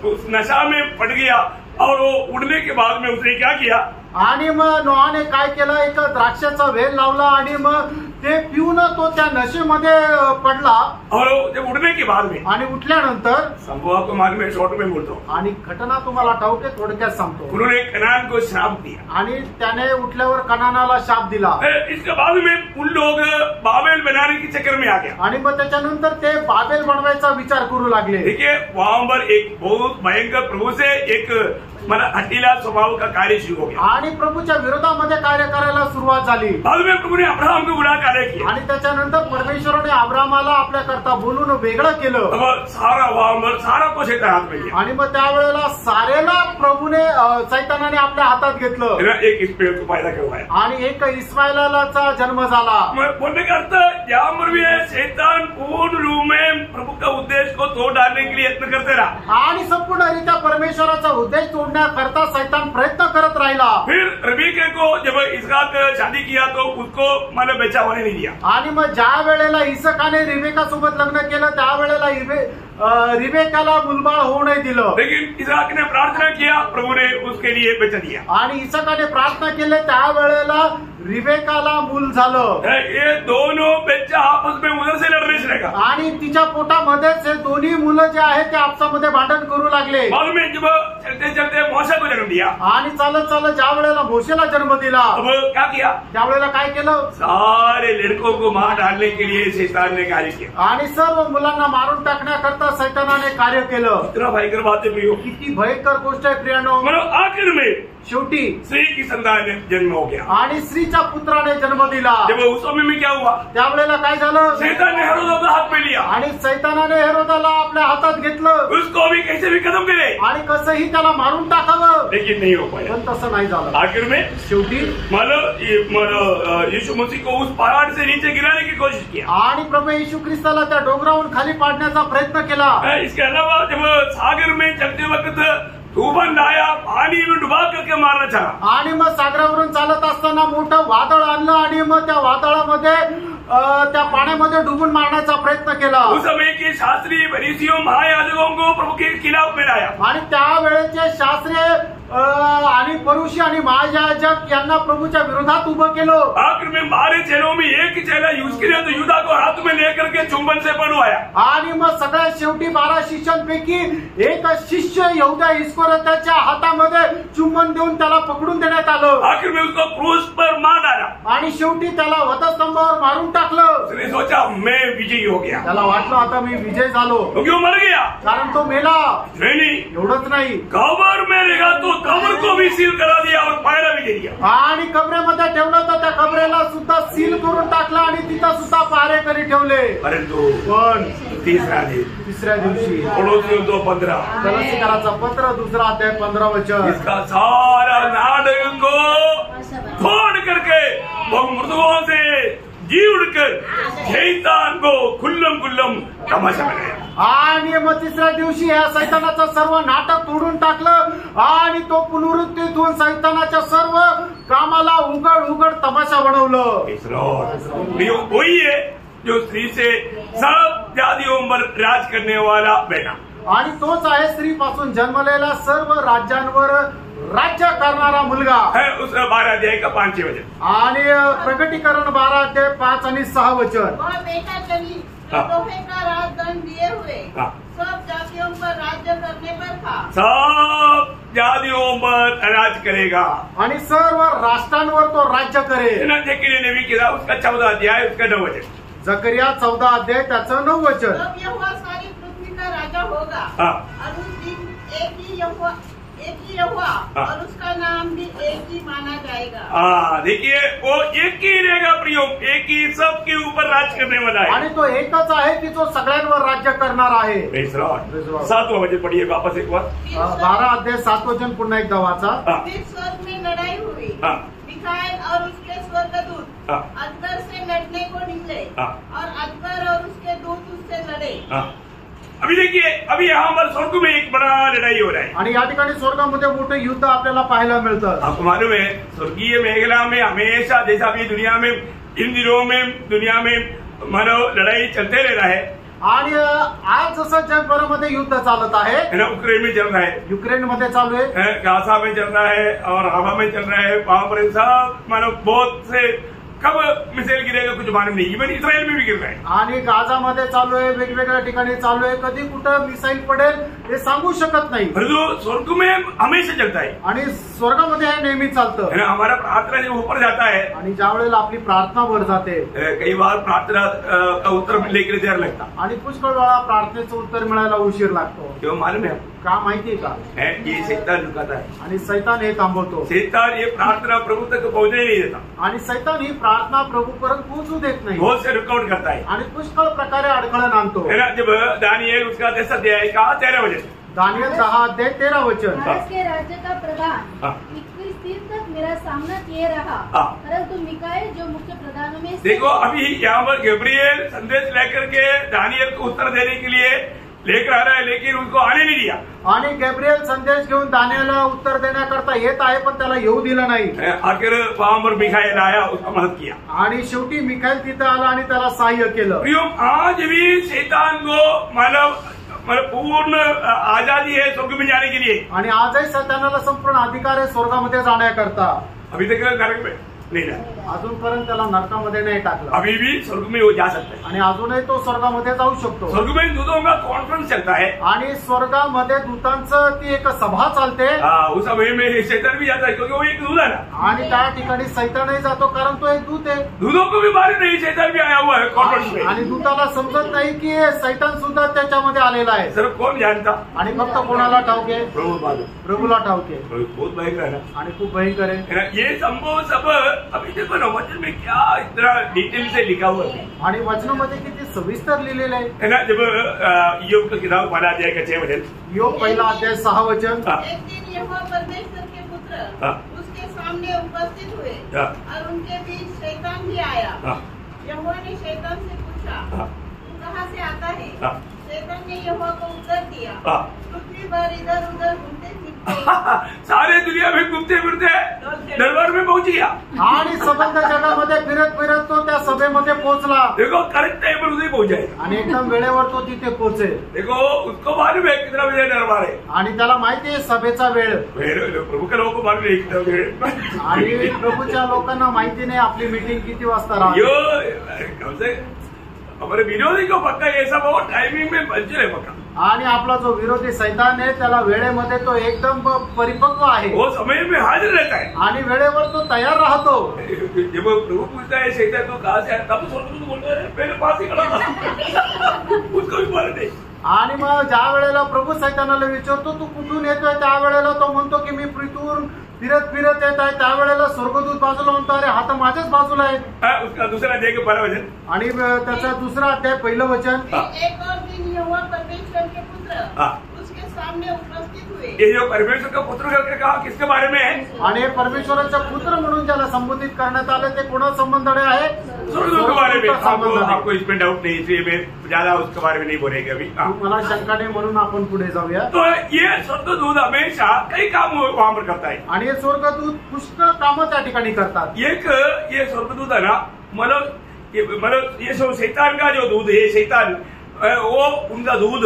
उस नशा में पड़ गया और वो उड़ने के बाद में उसने क्या किया, आणि मग नोहाने काय केलं, एक द्राक्षाचा वेल लावला आणि मग ते पिऊन तो त्या नशेमध्ये पडला। और जब उड़ने के बाद में आणि उठल्यानंतर संभव को मालूम है, शॉर्ट में बोलता हूँ, आणि घटना तुम्हाला ठाऊक आहे, थोडक्यात सांगतो। उन्होंने कनान को श्राप दिया आणि त्याने उठल्यावर कनानाला शाप दिला। इसके बाद में उन लोग बाबेल बनाने के चक्कर में आ गया, आणि मग त्याच्यानंतर ते बाबेल बनवायचा विचार करू लागले। देखिए वहां पर एक बहुत भयंकर प्रभु से एक मतलब हटीला स्वभाव का कार्य शुरू हो गया, आणि प्रभूच्या विरोधामध्ये कार्य करायला सुरुवात झाली। बाद में प्रभु ने अब्राहम को बुला कार्य किया, आणि त्याच्यानंतर परमेश्वराने अब्रामाला आपल्या करता बोलून वेगळं केलं। अब सारा वहां पर सारा कुछ एक हाथ में लिया, आणि मग त्यावेळेला सारेला प्रभूने सैतानाने आपल्या हातात घेतलं, एक इस्माईल को पैदा करवाया, आणि एक इस्माइलाचा जन्म झाला। बोलने का अर्थ यहाँ पर भी है, शैतान पूर्ण रूप में प्रभु का उद्देश्य को तोड़ डालने के लिए यत्न करते रहा, आणि संपूर्णरित्या परमेश्वराचा उद्देश तोडण्याकरता सैतान प्रयत्न करत राहिला। फिर रबीके को जब इसहाक शादी किया तो उसको मतलब बच्चा होने नहीं दिया, आणि मग ज्या वेळेला इसकाने रिबेका सोबत लग्न केलं त्यावेळेला रिबेकाला मुलबाळ होऊ नाही दिलं। लेकिन इसहाक ने प्रार्थना किया, प्रभु ने उसके लिए बच्चा दिया, आणि इसकाने प्रार्थना केली त्यावेळेला रिबेकाला मूल झालं. ये दोनों बच्चे आपस में उधर से लड़ने से लगा. आणि तिच्या पोटामध्येच हे दोन्ही मुलं जे आहेत ते आपसामध्ये भांडण करू लागले. बाद में जब चलते चलते मूसा को जन्म दिया. आणि चालत चालत ज्या वेळेला मोशेला जन्म दिला, अब क्या किया? त्यावेळेला काय केलं? सारे लड़कों को मार डालने के लिए शैतान ने कार्य किया. आणि सर्व मुलांना मारून टाकण्याकरता सैतानाने कार्य केलं. इतना भयंकर बात है प्रियो. किती भयंकर गोष्ट आहे प्रियानो. मतलब आखिर में शेवटी स्त्री की संतान जन्म हो गया. आणि स्त्रीच्या पुत्राने जन्म दिला. जब उस समय में क्या हुआ? त्यावेळेला काय झालं? शैतान ने हेरोदा को हाथ में लिया आणि सैतानाने हेरोदाला आपल्या हातात घेतलं. उसको भी कैसे भी खत्म करे, आणि कसंही त्याला मारून टाकावं, लेकिन नहीं हो पाया. पण तसं नाही झालं. आखिर में शेवटी यीशु मसीह को उस पहाड़ से नीचे गिराने की कोशिश किया. आणि प्रभू येशू ख्रिस्ताला त्या डोंगरावरून खाली पाडण्याचा प्रयत्न केला. इसके अलावा जब सागर में चलते वक्त तूफान आया, पानी में डुबा करके मारना चाहा. आणि मग सागरावरून चालत असताना मोठं वादळ आणलं आणि मग त्या वादळामध्ये त्या पाण्यामध्ये डुबून मारण्याचा प्रयत्न केला. उस समय के शास्त्री फरीसियों महायाजकों को प्रभु के खिलाफ में लाया. आणि त्यावेळेचे शास्त्रीय आणि फरीसी आणि महायाजक यांना प्रभूच्या विरोधात उभं केलं. आखिर में 12 चेलों में एक चेला इस्करियोत युदा को हाथ में लेकर के चुंबन से बनवाया. आणि मग सगळ्यात शेवटी 12 शिष्यांपैकी एक शिष्य यहूदा इस्करियोताच्या हातामध्ये चुंबन देऊन त्याला पकडून देण्यात आलं. आखिर में उसको क्रूस पर मार डाला. आणि शेवटी त्याला वधस्तंभावर मारून टाकलं. उसने सोचा मैं विजयी हो गया, त्याला वाटलं आता मी विजय झालो, क्योंकि वो मर गया. कारण तो मेला. नहीं, एवढंच नाही, कब्र में रहेगा तो कब्र को भी सील करा दिया और पायरा भी दे दिया. आणि कबरेमध्ये ठेवलं तर त्या कबरेला सुद्धा सील करून टाकलं आणि तिथं सुद्धा पहारेकरी ठेवले. परंतु पण तीसरा दिन, तिसऱ्या दिवशी पड़ोसियों 2:15, कलसीकराचा पत्र 2 अध्याय 15 वचन, इसका सारा नाटक को फोड़ करके वो मृतकों से जी उड़कर शैतान को खुल्लम खुल्लम तमाशा बनाया. आणि मग तिसऱ्या दिवशी या सैतानाचं सर्व नाटक तोडून टाकलं आणि तो पुनरुत्थित होऊन सैतानाच्या सर्व कामाला उघड उघड तमाशा बनवलं. वही है जो स्त्री से सब जातियों पर राज करने वाला बेटा. आणि तोच आहे स्त्रीपासून जन्मलेला सर्व राज्यांवर राज्य करणारा मुलगा है. उस 12 अध्याय का 5 वचन. आणि प्रकटीकरण 12 अध्याय 5 आणि 6 वचन. वह बेटा चली जो लोहे का राजदंड लिए हुए सब जातियों पर राज्य करने पर था. सब जातियों पर राज करेगा आणि सर्व राष्ट्रांवर तो राज्य करेल. ने भी किया उसका 14 अध्याय उसका 9 वचन. जकरिया 14 अध्याय त्याचं 9 वचन. तब यहोवा सारी पृथ्वी का राजा होगा और उस दिन एक ही यहोवा और उसका नाम भी एक ही माना जाएगा. देखिए वो एक ही रहेगा प्रियो, एक ही सबके ऊपर राज करने वाला है. आणि तो एकच आहे की जो सगळ्यांवर राज्य करणार आहे. 7वां वचन पढ़िए वापस एक बार. 12 अध्याय 7 वचन पुन्हा एकदा वाचा. फिर स्वर्ग में लड़ाई हुई. मिखाएल और उसके स्वर्गदूत अजगर से लड़ने को निकले और अजगर और उसके दूत उससे लड़े. अभी देखिए, अभी यहाँ पर स्वर्ग में एक बड़ा लड़ाई हो रहा है. आणि या ठिकाणी स्वर्गामध्ये मोठं युद्ध आपल्याला पाहायला मिळतं. आपको मालूम है स्वर्गीय मेघला में हमेशा जैसा अभी दुनिया में इन दिनों में दुनिया में मानो लड़ाई चलते रह रहा है. आणि आज जसं जगभरामध्ये युद्ध चालत आहे, उक्रेन में चल रहा है, युक्रेन मध्ये चालू आहे, गाजा में चल रहा है और हवा में चल रहा है. वहां पर सब मानो बहुत से कब मिसाइल गिरेगा कुछ मालूम नहीं. इवन इस्रायल में भी गिर रहा है. आणि गाजामध्ये चालू आहे, वेगवेगळ्या ठिकाणी चालू आहे. कधी कुठं मिसाईल पडेल हे सांगू शकत नाही. स्वर्ग में हमेशा चलता है आणि स्वर्गामध्ये हे नेहमी चालतं. हमारा प्रार्थना जब ऊपर जाता है आणि ज्या वेळेला आपली प्रार्थना वर जाते, कई बार प्रार्थना का उत्तर मिलने के लिए देर लगता. आणि पुष्कळ वेळा प्रार्थनेचं उत्तर मिळायला उशीर लागतो. क्यों मालूम है का माहितीये का? ये शैतान रुकाता है. आणि सैतान हे थांबवतो. शैतान ये प्रार्थना प्रभु तक पहुंचने नहीं देता. आणि सैतान ही प्रार्थना प्रभूपर्यंत पोहोचू देत नाही. बहुत से रुकावट करता है आणि पुष्कळ प्रकारे अडखळण आणतो. जब दानिएल उसका 10 अध्याय का 13 वचन. दानिएल 10 अध्याय 13 वचन. भारत के राज्य का प्रधान 21 दिन तक मेरा सामना किए रहा, परंतु मिकाएल जो मुख्य प्रधानों में देखो अभी यहाँ पर गब्रिएल संदेश लेकर के दानिएल को उत्तर देने के लिए लेकर आ रहा है, लेकिन उनको आने नहीं दिया. आणि गॅब्रिएल संदेश घेऊन दानिएलला उत्तर देण्याकरता येत आहे, पण त्याला येऊ दिलं नाही. आखिर वहां पर मिखाएल आया, उसका मदद किया. आणि शेवटी मिखाएल तिथं आला आणि त्याला सहाय्य केलं. प्रियो आज भी शैतान को मतलब पूर्ण आजादी है स्वर्ग में जाने के लिए. आणि आजही सैतानाला संपूर्ण अधिकार आहे स्वर्गामध्ये जाण्याकरता. अभी तक नरक में नहीं डाला, अजूनपर्यंत त्याला नरकामध्ये नाही टाकलं. अभी भी स्वर्ग में वो जा सकता है. आणि अजूनही तो स्वर्गामध्ये जाऊ शकतो. स्वर्ग में दूतों का कॉन्फ्रेंस चलता है. आणि स्वर्गामध्ये दूतांचं ती एक सभा चालते. उस समय में शैतान भी जाता है क्योंकि वो एक दूत है ना. आणि त्या ठिकाणी सैतानही जातो कारण तो एक दूत आहे. दूतों को भी मालूम नहीं शैतान भी आया हुआ है कॉन्फ्रेंस में. आणि दूताला समजत नाही की सैतान सुद्धा त्याच्यामध्ये आलेला आहे. सिर्फ कौन जानता? आणि फक्त कोणाला ठाऊक आहे? प्रभु मालूम. प्रभूला ठाऊक आहे. बहुत भयंकर है ना. आणि खूप भयंकर आहे. ये संभव सब अभी देखो ना वचन में क्या इतना डिटेल से लिखा हुआ है. आणि वचनामध्ये किती सविस्तर लिहिलेलं आहे ना. जब योग का किताब पढ़ा अध्याय का 6 वचन, योग पहिला अध्याय 6 वचन. एक दिन यहोवा परमेश्वर के पुत्र उसके सामने उपस्थित हुए और उनके बीच शैतान भी आया. यहोवा ने शैतान से पूछा, तू कहाँ से आता है? शैतान ने यहोवा को उत्तर दिया, पृथ्वी पर इधर उधर घूमते फिरते सारे दुनिया में घूमते फिरते दरबार में पहुंच गया. आणि संबंध जगामध्ये फिरत फिरत तो त्या सभेमध्ये पोहोचला. देखो करेक्ट टाइम पर उधर पहुंच जाए. आणि एकदम वेळेवर तो तिथे पोहोचेल. देखो उसको मालूम है कितना बजे दरबार है. आणि त्याला माहिती आहे सभेचा वेळ. प्रभु के लोगों को मालूम है कितना वेळ. आणि प्रभूच्या लोकांना माहिती नाही आपली मीटिंग किती वाजता राहते. कम से हमारे विरोधी को पक्का ये सब वो टाइमिंग में पंचर है पक्का. आणि आपला जो विरोधी सैतान आहे त्याला वेळेमध्ये तो एकदम परिपक्व आहे. वो समय में हाजिर रहता है. आणि वेळेवर तो तयार राहतो. जब प्रभु पूछता है शैतान को कहाँ से आया, तब स्वर्गदूत बोलता है मेरे पास ही खड़ा था. उसको भी मालूम नहीं. आणि मग ज्या वेळेला प्रभू सैतानाला विचारतो तू कुठून येतोय, त्यावेळेला तो म्हणतो की मी पृथ्वीवरून फिरत फिरत येत आहे. त्यावेळेला स्वर्गदूत बाजूला म्हणतो अरे हा तर माझ्याच बाजूला आहे. उसका दूसरा अध्याय का 12 वचन. आणि त्याचा दुसरा अध्याय पहिलं वचन. एक और दिन यहोवा परमेश्वर के पुत्र उसके सामने उपस्थित हुए. ये जो परमेश्वर का पुत्र करके कहा किसके बारे में है? आणि परमेश्वराचा पुत्र म्हणून ज्याला संबोधित करण्यात आले ते कोणा संबंधाने आहे? स्वर्गदूत के बारे में. आपको इसमें डाउट नहीं, इसलिए मैं ज्यादा उसके बारे में नहीं बोलेंगे अभी. मला शंका नाही म्हणून आपण पुढे जाऊया. तो ये स्वर्गदूत हमेशा कई काम वहां पर करता है. आणि हे स्वर्गदूत पुष्कळ कामं त्या ठिकाणी करतात. एक ये स्वर्गदूत है ना, मतलब ये जो शैतान का जो दूध है, शैतान वो उनका दूध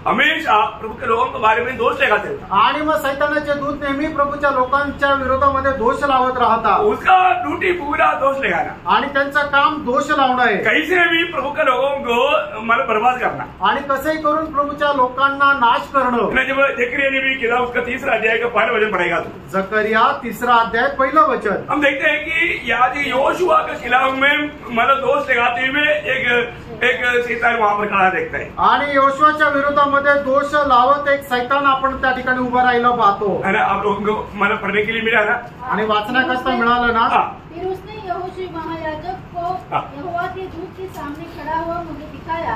हमेशा प्रभु के लोगों के बारे में दोष लगाते हैं. आणि मग सैतानाचे दूत नेहमी प्रभूच्या लोकांच्या विरोधामध्ये दोष लावत राहतात. उसका ड्यूटी पूरा दोष लगाना. आणि त्यांचं काम दोष लावणं आहे. कैसे भी प्रभु के लोगों को मतलब बर्बाद करना. आणि कसंही करून प्रभूच्या लोकांना नाश करणं. जब जकरिया ने भी किया उसका 3रा अध्याय का 5वां वचन पढ़ेगा तो जकरिया 3रा अध्याय पहिलं वचन. हम देखते हैं कि याद योशुआ के खिलाफ में मतलब दोष लगाते हुए एक शैतान वहां पर खड़ा देखता है. आणि योशुआच्या विरोधामध्ये दोष लावत एक सैतान आपण त्या ठिकाणी उभा राहिला पाहतो. आप लोगों को मतलब पढ़ने के लिए मिला ना. आणि वाचण्याकरता मिळालं ना. फिर उसने यहोशू महायाजक को यहोवा के दूत के सामने खड़ा हुआ मुझे दिखाया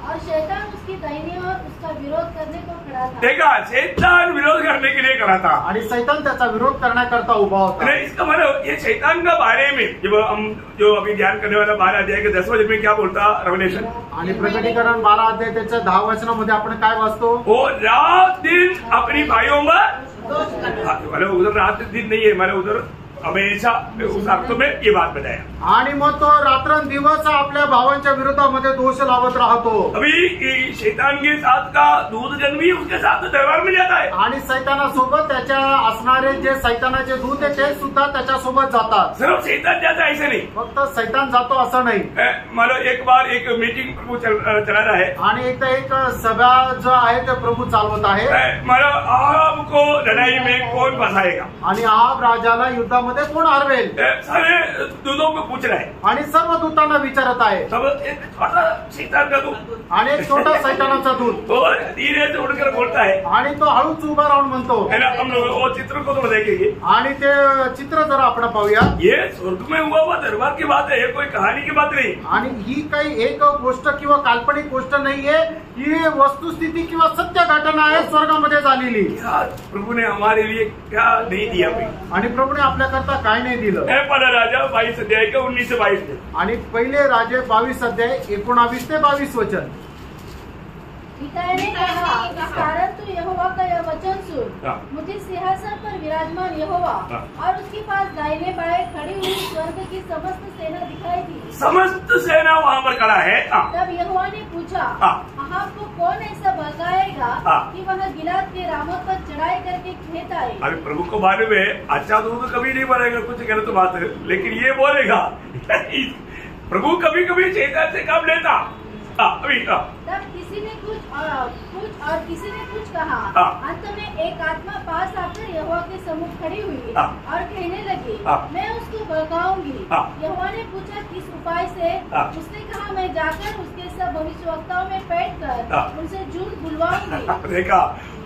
और शैतान उसकी दाहिनी ओर उसका विरोध करने को खड़ा था. देखा, शैतान विरोध करने के लिए खड़ा था. आणि सैतान त्याचा विरोध करण्याकरता उभा होता. इसका मतलब ये शैतान का बारे में जब हम जो अभी ध्यान करने वाला 12 अध्याय के 10वें वचन में क्या बोलता रेवलेशन. आणि प्रकटीकरण 12 अध्याय त्याच्या 10 वचनामध्ये आपण काय वाचतो? वो रात दिन अपनी भाइयों में मतलब उधर रात दिन नहीं है, मतलब उधर हमेशा उस अर्थ में ये बात बताया. आणि मग तो रात्रंदिवस आपल्या भावांच्या विरोधामध्ये दोष लावत राहतो. अभी शैतान के साथ का दूत जन भी उसके साथ दरबार में जाता है. आणि सैतानासोबत त्याच्या असणारे जे सैतानाचे दूत आहे ते सुद्धा त्याच्यासोबत जातात. सिर्फ शैतान जाता है ऐसे नहीं. फक्त सैतान जातो असं नाही. मतलब एक बार एक मीटिंग प्रभु चला रहा है. आणि एकदा एक सभा जो आहे ते प्रभू चालवत आहे. मतलब आहाब को लड़ाई में कौन फंसाएगा. आणि आहाब राजाला युद्धामध्ये कोण हरवेल. सारे दूतों को पूछ रहा है. आणि सर्व दूतांना विचारत आहे. सब एक छोटा शैतान का दूत आणि एक छोटा सैतानाचा दूत और धीरे से उठकर बोलता है. आणि तो हळूच उभा राहून म्हणतो. हम लोग वो चित्र को थोड़ा देखेंगे. आणि ते चित्र जरा आपण पाहूया. ये स्वर्ग में हुआ हुआ दरबार की बात है, ये कोई कहानी की बात नहीं. आणि ही काही एक गोष्ट किंवा काल्पनिक गोष्ट नाहीये. ही वस्तुस्थिती किंवा सत्य घटना आहे स्वर्गामध्ये झालेली. प्रभु ने हमारे लिए क्या नहीं दिया. आणि प्रभूने आपल्याकरता काय नाही दिलं. पहला राजा 22 अध्याय का 19 से 22. आणि पहिले राजे 22 अध्याय 19 ते 22 वचन. मिकायाह ने कहा, इस कारण तू यहोवा का यह वचन सुन. मुझे सिंहासन पर विराजमान यहोवा और उसके पास दाहिने बाएं खड़ी हुई स्वर्ग की समस्त सेना दिखाई दी। समस्त सेना वहाँ पर खड़ा है। तब यहोवा ने पूछा, अहाब को कौन ऐसा भगाएगा कि वह गिलाद के रामोत पर चढ़ाई करके खेत आए? अभी प्रभु को मालूम है अच्छा तो कभी नहीं बोलेगा, कुछ गलत बात है, लेकिन ये बोलेगा प्रभु कभी कभी शैतान से काम लेता। अभी तब किसी ने कुछ और किसी ने कुछ कहा। अंत में एक आत्मा पास आकर यहोवा के सम्मुख खड़ी हुई और कहने लगी, मैं उसको भगाऊंगी। यहोवा ने पूछा, किस उपाय से? उसने कहा, मैं जाकर उसके सब भविष्यवक्ताओं में बैठकर उनसे झूठ बुलवाऊंगी। देखा,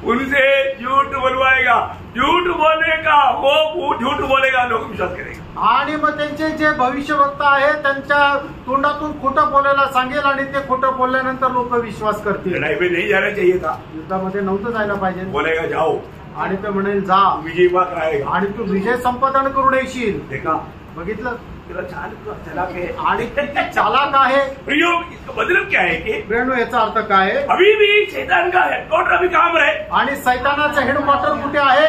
उनसे झूठ बुलवाएगा, झूठ बोलेगा, वो झूठ बोलेगा, लोग विश्वास करेगा। आणि मग त्यांचे जे भविष्यवक्ता आहेत त्यांच्या तोंडातून खोटं बोलायला सांगेल आणि ते खोटं बोलल्यानंतर लोक विश्वास करतील। लढाई में नहीं जाना चाहिए था, युद्धामध्ये नव्हतं जायला पाहिजे। बोलेगा जाओ, आणि ते म्हणेल जा, विजय पाक राहेगा आणि तू विजय संपादन करून येशील। देखा, बघितलं, चलाक है आणि किती चालाक आहे। प्रियो, इसका मतलब क्या है कि ब्रेनो याचा अर्थ काय आहे? अभी भी शैतान का हेडक्वार्टर अभी काम रहे आणि सैतानाचं हेडक्वार्टर कुठे आहे?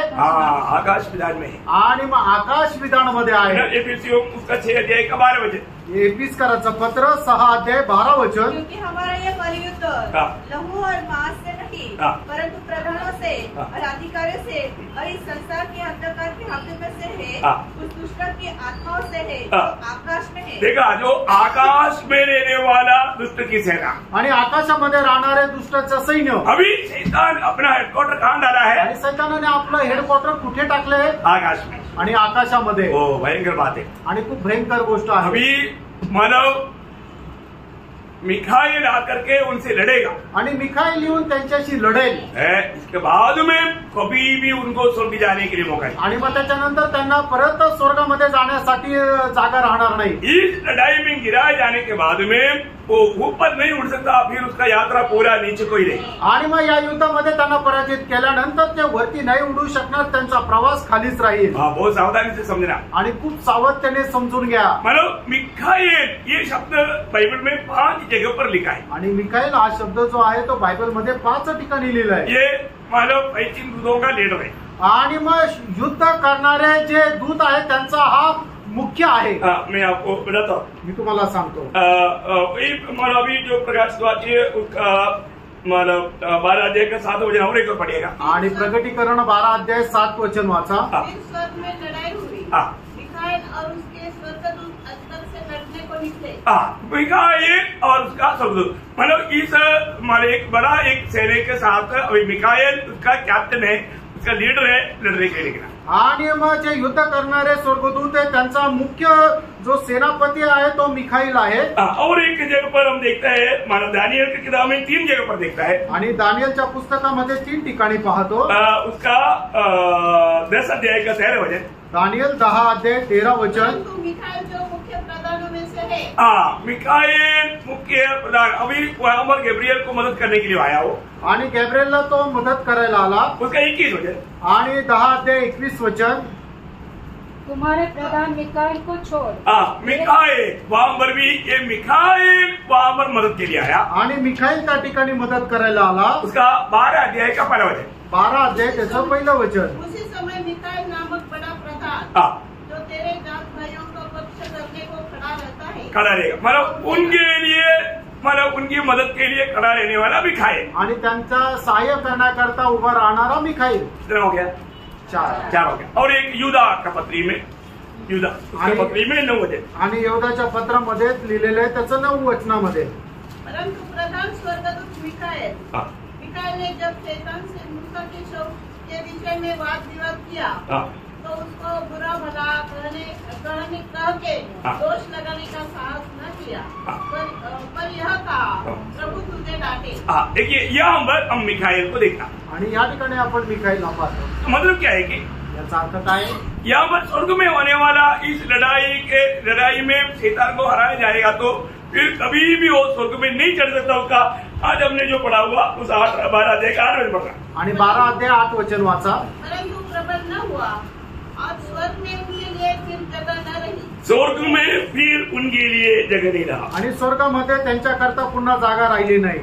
आकाश विधान में है। आणि मग आकाश विधानमध्ये आहे। एफिसियों उसका 6 अध्याय का 12 वचन। एफिसकराचं पत्र 6 अध्याय 12 वचन। क्योंकि हमारा यह बलियुद्ध लहू और मांस से नहीं परंतु प्रधानों से और अधिकारियों से और इस संसार के अंधकार के हाकिमों से है, उस दुष्ट की आत्माओं से है जो आकाश में है। देखा, जो आकाश में रहने वाला दुष्ट की सेना आणि आकाशामध्ये राहणारे दुष्टाचं सैन्य। अभी शैतान अपना हेडक्वार्टर कहाँ डाला है? आणि सैतानाने आपलं हेडक्वार्टर कुठे टाकले? आकाश में आणि आकाशामध्ये। ओ भयंकर बात है। आणि खूप भयंकर गोष्ट आहे। अभी मानव मिखाइल आकर के उनसे लड़ेगा आणि मिखाईल येऊन त्यांच्याशी लढेल। इसके बाद में कभी भी उनको स्वर्ग जाने के लिए मौका है। आणि मग त्याच्यानंतर त्यांना परत स्वर्गामध्ये जाण्यासाठी जागा राहणार नाही। इस लड़ाई में गिराए जाने के बाद में वो ऊपर नहीं उड़ सकता, फिर उसका यात्रा पूरा नीचे कोई नहीं। आणि मग या युद्धामध्ये त्यांना पराजित केल्यानंतर ते वरती नाही उडू शकणार, त्यांचा प्रवास खालीच राहील। बहुत सावधानी से समझना आणि खूप सावधतेने समजून घ्या। मतलब मिखाइल ये शब्द बाइबल में 5 जगह पर लिखा है। आणि मिखाईल हा शब्द जो आहे तो बायबल मध्ये 5 ठिकाणी लिहिला आहे। ये मानव 25 दूतों का लीडर है। आणि मग युद्ध करणारे जे दूत आहेत त्यांचा हा मुख्य आहे। मैं आपको बताता हूँ, मी तुम्हाला सांगतो। मानव अभी जो प्रकाश वाक्य उसका मानव 12 अध्याय का 7 वचन और एक और पढ़िएगा। आणि प्रकटीकरण 12 अध्याय 7 वचन वाचा। फिर स्वर्ग में लड़ाई हुई। मिखाइल और उसके स्वर्गदूत अजगर से लड़ने को निकले। मिखाइल और उसका स्वर्गदूत, मतलब इस एक बड़ा एक सेना के साथ अभी मिखाइल उसका कैप्टन है, उसका लीडर है, लड़ने के लिए निकला। आणि मग जे युद्ध करणारे स्वर्गदूत आहे त्यांचा मुख्य जो सेनापती आहे तो मिखाईल आहे। और एक जगह पर हम देखते हैं, मानव दानियल की किताब में 3 जगह पर देखता है। आणि दानियलच्या पुस्तकामध्ये 3 ठिकाणी पाहतो। उसका 10 अध्याय का 13 वचन। दानियल 10 अध्याय 13 वचन। मिखाइल जो मुख्य प्रधानों में से है। मिखाइल मुख्य प्रधान, अभी वहाँ पर गैब्रियल को मदद करने के लिए आया हो। आणि गैब्रियलला तो मदत करायला आला। उसका 21 वचन। आणि 10 अध्याय 21 वचन। तुम्हारे प्रधान मिखाइल को छोड़। मिखाइल वहाँ पर भी, ये मिखाइल वहाँ पर मदद के लिए आया। आणि मिखाईल त्या ठिकाणी मदत करायला आला। उसका 12 अध्याय का 1 वचन। 12 अध्याय त्याचं 1 वचन। उसी समय मिखाइल नामक बड़ा प्रधान जो तेरे जात भाइयों का पक्ष करने को खड़ा रहेगा, मतलब उनके लिए, मतलब उनकी मदद के लिए खड़ा रहने वाला मिखाइल। आणि त्यांचा सहाय्य करण्याकरता उभा राहणारा मिखाईल। कितना हो गया? 4 हो गया। और एक यूदा का पत्री में, यूदा पत्री में 9 वचन। आणि यहूदाच्या पत्रामध्ये लिहिलेलं आहे त्याचं 9 वचनामध्ये। परंतु प्रधान स्वर्गदूत मिखाइल ने जब शैतान से मूसा के शव के विषय में वाद विवाद किया तो उसको बुरा भला कहने कह के दोष लगाने का साहस न किया, पर यह कहा, प्रभु तुझे डांटे। देखिए यहाँ पर हम मिखाइल को देखा। आणि या ठिकाणी आपण मिखाईलला पाहतो। मतलब क्या है कि याचा अर्थ काय? यहाँ पर स्वर्ग में होने वाला इस लड़ाई में शैतान को हराया जाएगा तो फिर कभी भी वो स्वर्ग में नहीं चढ़ सकता। उसका आज हमने जो पढ़ा हुआ उस 12 अध्याय का 8 वचन पढ़ा। आणि 12 अध्याय 8 वचन वाचा। परंतु प्रबल न हुआ और स्वर्ग में उनके लिए फिर जगह न रही। स्वर्ग में फिर उनके लिए जगह नहीं रहा। आणि स्वर्गामध्ये त्यांच्याकरता पुन्हा जागा राहिली नाही।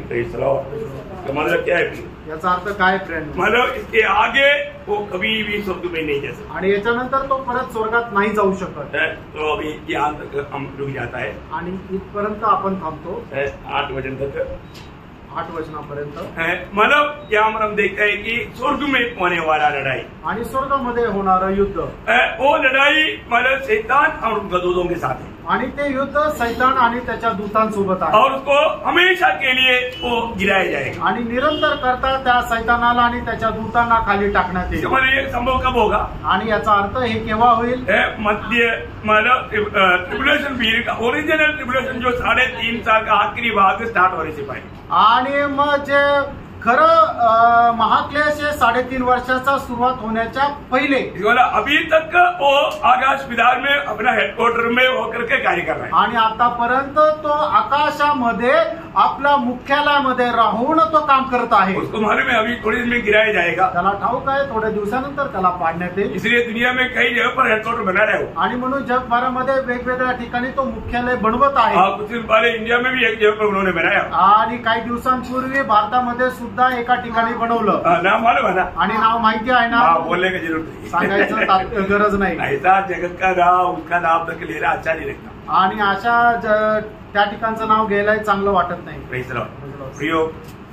मतलब क्या है? याचा अर्थ काय फ्रेंड? मतलब इसके आगे वो कभी भी स्वर्ग में नहीं जा सकता आणि याच्यानंतर तो परत स्वर्गात नाही जाऊ शकत. तो अभी यहाँ तक हम रुक जाता है आणि इथपर्यंत आपण थांबतो 8 वचन तक. 8 वचनापर्यंत. मतलब यहाँ पर हम देखते हैं कि स्वर्ग में होने वाला लड़ाई आणि स्वर्गामध्ये होणारं युद्ध, वो लड़ाई मतलब शैतान और उनके दूतों के साथ है आणि ते युद्ध सैतान आणि त्याच्या दूतांसोबत आहे. और उसको हमेशा के लिए वो गिराया जाएगा. आणि निरंतर करता त्या सैतानाला आणि त्याच्या दूतांना खाली टाकण्यात येईल. मतलब ये संभव कब होगा? आणि याचा अर्थ हे केव्हा होईल? मध्य मतलब ट्रिब्युलेशन पीरियड का ओरिजिनल ट्रिब्युलेशन जो 3.5 साल का आखिरी भाग स्टार्ट होने से पहले. आणि मग जे खरं महाक्लेश हे 3.5 वर्षाचा सुरुवात होण्याच्या पहिले. अभी तक वो आकाश विधान में अपना हेडक्वार्टर में होकर के कार्य कर रहा है. आणि आतापर्यंत तो आकाशामध्ये आपल्या मुख्यालयामध्ये राहून तो काम करत आहे. उसको मालूम है अभी थोड़ी देर में गिराया जाएगा. त्याला ठाऊक आहे थोड्या दिवसानंतर त्याला पाडण्यात येईल. इसलिए दुनिया में कई जगह पर हेडक्वार्टर बना रहे हो. आणि म्हणून जगभरामध्ये वेगवेगळ्या ठिकाणी तो मुख्यालय बनवत आहे. कुछ दिन पहले इंडिया में भी एक जगह पर उन्होंने बनाया. आणि काही दिवसांपूर्वी भारतामध्ये सुद्धा एका ठिकाणी बनवलं. नाम मालूम है ना? आणि नाव माहिती आहे ना? बोलने की जरूरत नहीं, सांगायचं गरज नाही. ऐसा जगत का नाम उसका नाम तक लेना अच्छा नहीं लगता. आणि अशा त्या ठिकाणचं नाव घ्यायला चांगलं वाटत नाही. प्रियो,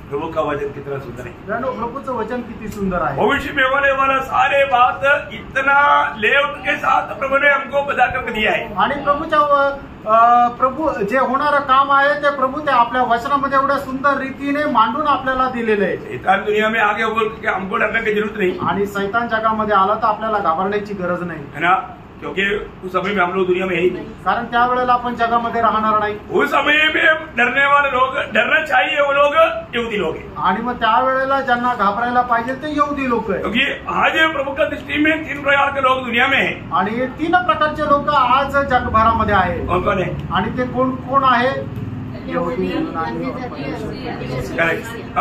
प्रभु का वचन कितना सुंदर है. प्रभूचं वचन किती सुंदर आहे. भविष्य में होने वाला सारे बात इतना लेआउट के साथ प्रभु ने हमको बता कर दिया है. आणि प्रभू जे होणारं काम आहे ते प्रभू ते आपल्या वचनामध्ये एवढ्या सुंदर रीतीने मांडून आपल्याला दिलेलं आहे. शैतान दुनिया में आगे बोल के हमको डरने की जरूरत नहीं. आणि सैतान जगामध्ये आला तर आपल्याला घाबरण्याची गरज नाही, है ना? क्योंकि उस समय में हम लोग दुनिया में है ही नहीं. कारण त्यावेळेला आपण जगामध्ये राहणार नाही. उस समय में डरने वाले लोग, डरना चाहिए वो लोग यहूदी लोग हैं. आणि मग त्यावेळेला ज्यांना घाबरायला पाहिजे ते यहूदी लोक आहे. क्योंकि आज प्रभु का दृष्टि में 3 प्रकार के लोग दुनिया में है. आणि 3 प्रकारचे लोक आज जगभरामध्ये आहेत. कौन कौन है? आणि ते कोण कोण आहे?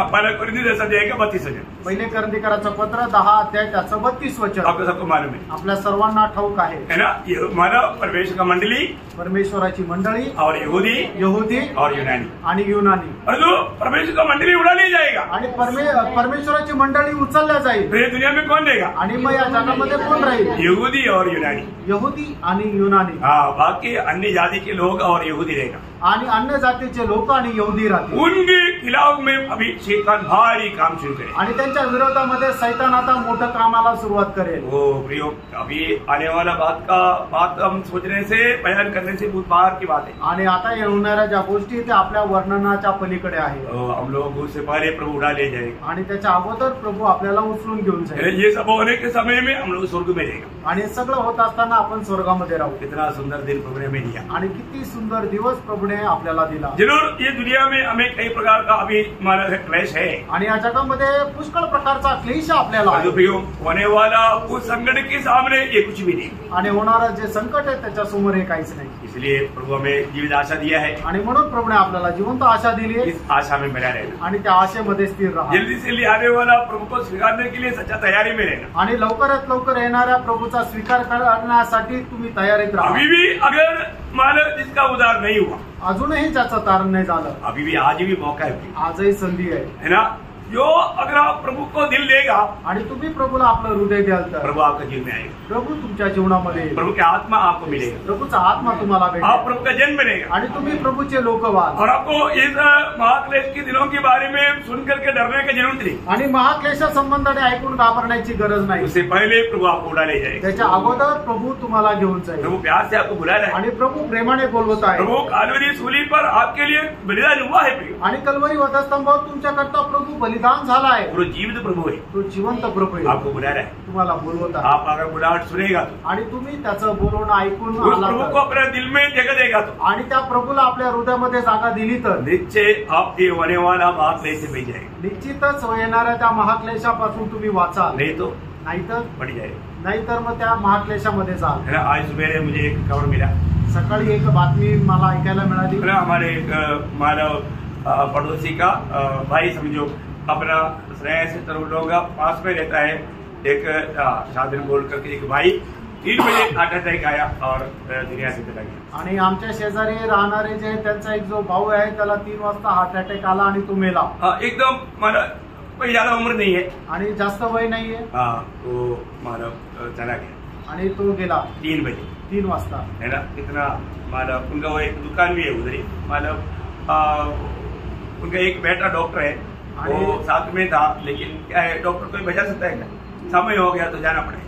पहले कोरिन्थियों अध्याय का 32 वचन. पहिले कोरिन्थियों पत्र 10 अध्याय त्याचं 32 वचन. आपको सबको मालूम है, आपल्या सर्वांना ठाऊक आहे, है ना? मानव परमेश्वर का मंडली, परमेश्वराची मंडळी और यहूदी और यूनानी. आणि युनानी. और जो परमेश्वर का मंडली उड़ा ली जाएगा आणि परमेश्वराची मंडळी उचलल्या जाईल. फिर दुनिया में कौन देगा? आणि मग या जगामध्ये कोण राहील? यहूदी और यूनानी. यहूदी आणि युनानी. हाँ, बाकी अन्य जाति के लोग और यहूदी रहेगा. आणि अन्य जातीचे लोक आणि यहूदी राहतील. उनके खिलाफ में अभी शैतान भारी काम शुरू करे. आणि त्यांच्या विरोधामध्ये सैतान आता मोठं कामाला सुरुवात करेल. वो प्रियो, अभी आने वाला बात हम सोचने से, बयान करने से बहुत बाहर की बात है. आणि आता होणाऱ्या ज्या गोष्टी त्या आपल्या वर्णनाच्या पलीकडे आहे. हम लोग उससे पहले प्रभु उड़ा ले जाएगा. आणि त्याच्या अगोदर प्रभू आपल्याला उचलून घेऊन जाईल. ये सब होने के समय में हम लोग स्वर्ग में रहेगा. आणि सगळं होत असताना आपण स्वर्गामध्ये राहू. कितना सुंदर दिन प्रभु ने हमें दिया. आणि किती सुंदर दिवस प्रभूने आपल्याला दिला. जरूर ये दुनिया में हमें कई प्रकार का अभी हमारा क्लेश है. आणि या जगामध्ये पुष्कळ प्रकारचा क्लेश आपल्याला आहे. होने वाला उस संकट के सामने ये कुछ भी नहीं. आणि होणारं जे संकट आहे त्याच्या समोर हे काहीच नाही. इसलिए प्रभु हमें जीवित आशा दिया है. आणि म्हणून प्रभूने आपल्याला जिवंत आशा दिली आहे. इस आशा में बना रहना. आणि त्या आशेमध्ये स्थिर राहा. जल्दी से जल्दी आने वाला प्रभु को स्वीकारने के लिए सच्चा तैयारी में रहना. आणि लवकरात लवकर येणाऱ्या प्रभूचा स्वीकार करण्यासाठी तुम्ही तयारीत राहा. अभी भी अगर मानव जिसका उद्धार नहीं हुआ, अजूनही ज्याचं तारण नाही झालं, अभी भी आज भी मौका है, आजही संधी आहे, है ना? जो अगर आप प्रभु को दिल देगा आणि तुम्ही प्रभूला आपलं हृदय द्याल तर प्रभु आपका जीवन में आएगा. प्रभू तुमच्या जीवनामध्ये येईल. प्रभु की आत्मा आपको मिलेगा. प्रभूचा आत्मा तुम्हाला आप भेटेल. प्रभु का जन्म मिलेगा. आणि तुम्ही प्रभूचे लोक व्हाल. और आपको इस महाक्लेश के दिनों के बारे में सुन करके डरने की जरूरत नहीं. आणि महाक्लेशा संबंधाने ऐकून घाबरण्याची गरज नाही. उससे पहले प्रभु आपको उड़ा ले जाएगा. त्याच्या अगोदर प्रभू तुम्हाला घेऊन जाईल. प्रभु प्यार से आपको बुला रहा है. आणि प्रभू प्रेमाने बोलवत आहे. प्रभु कालवरी सूली पर आपके लिए बलिदान हुआ है. आणि कल्वरी वधस्तंभावर तुमच्याकरता प्रभू बलिदान झाला आहे. वो जीवित प्रभु है. तो जिवंत प्रभू आहे. आपको बुला रहा है. तुम्हाला बोलवत आहे. आप अगर बुलाहट सुनेगा आणि तुम्ही त्याचं बोलवणं ऐकून उस आला प्रभु को तर, अपने दिल में जगह देगा तो आणि त्या प्रभूला आपल्या हृदयामध्ये जागा दिली तर निश्चय आपके होने वाला महाक्लेश से बच जाएगा. निश्चितच येणाऱ्या त्या महाक्लेशापासून तुम्ही वाचाल. नहीं तो नाहीतर बढ़ जाएगा. नाहीतर मग त्या महाक्लेशामध्ये जाल. है ना? आज सुबह मुझे एक खबर मिला. सकाळी एक बातमी मला ऐकायला मिळाली. है ना? हमारे एक मानव पड़ोसी का भाई समझो अपना स्नेह से लोग पास में रहता है. एक शादी बोल करके एक भाई 3 बजे हार्ट अटैक आया और दुनिया से चला गया. आणि आमच्या शेजारी राहणारे जे त्यांचा एक जो भाऊ आहे त्याला 3 वाजता हार्ट अटॅक आला आणि तो मेला. एकदम मला कोई ज्यादा उम्र नहीं है आणि जास्त वय नाहीये. हाँ तो मतलब चला गया आणि तो गेला 3 बजे 3 वाजता. है ना. कितना मतलब उनका वो एक दुकान भी है उधर ही, मतलब उनका एक बेटा डॉक्टर है, वो साथ में था, लेकिन क्या है डॉक्टर कोई बचा सकता है क्या, समय हो गया तो जाना पड़ेगा.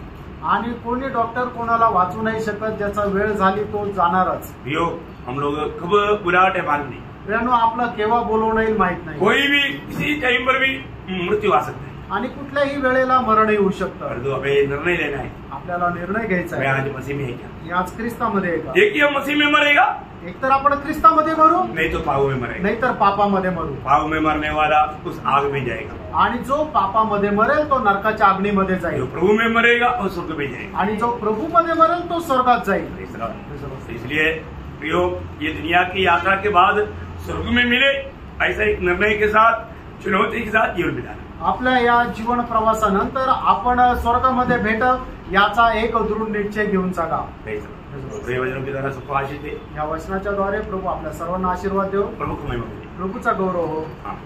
आणि कोणी डॉक्टर कोणाला वाचू नाही शकत, ज्याचा वेळ झाली तो जाणारच. भियो हम लोग खूब बुराहट है मालूम नहीं. वेळेनं आपलं केव्हा बोलवणं येईल माहित नाही. कोई भी किसी टाइम पर भी मृत्यू आ सकता है. आणि कुठल्याही वेळेला मरण येऊ शकतं. और जो हमें निर्णय लेना है, आपल्याला निर्णय घ्यायचा मैं आहे. आज मसीह में है क्या, मी आज ख्रिस्तामध्ये आहे का. एक ही हम मसीह में मरेगा, एक तर आपण ख्रिस्तामध्ये मरू, नहीं तो पाप में मरेगा. नाही तर पापामध्ये मरू. पाप में मरने वाला उस आग में जाएगा, आणि जो पापामध्ये मरेल तो नरकाच्या अग्नीमध्ये जो जाईल. प्रभु में मरेगा वो स्वर्ग में जाएगा. आणि जो प्रभूमध्ये मरेल तो स्वर्गात जाईल. इसलिए प्रियो, ये दुनिया की यात्रा के बाद स्वर्ग में मिले ऐसा एक निर्णय के साथ, चुनौती के साथ जीवन बिताना. आपल्या या जीवन प्रवासानंतर आपण स्वर्गामध्ये भेटव याचा एक दृढ निश्चय घेऊन जागा. वचनों के द्वारा सबको आशीष दे. या वचनाच्या द्वारे प्रभू आपल्या सर्वांना आशीर्वाद देव. प्रभु को महिमा दे. प्रभूचा गौरव हो. हाँ.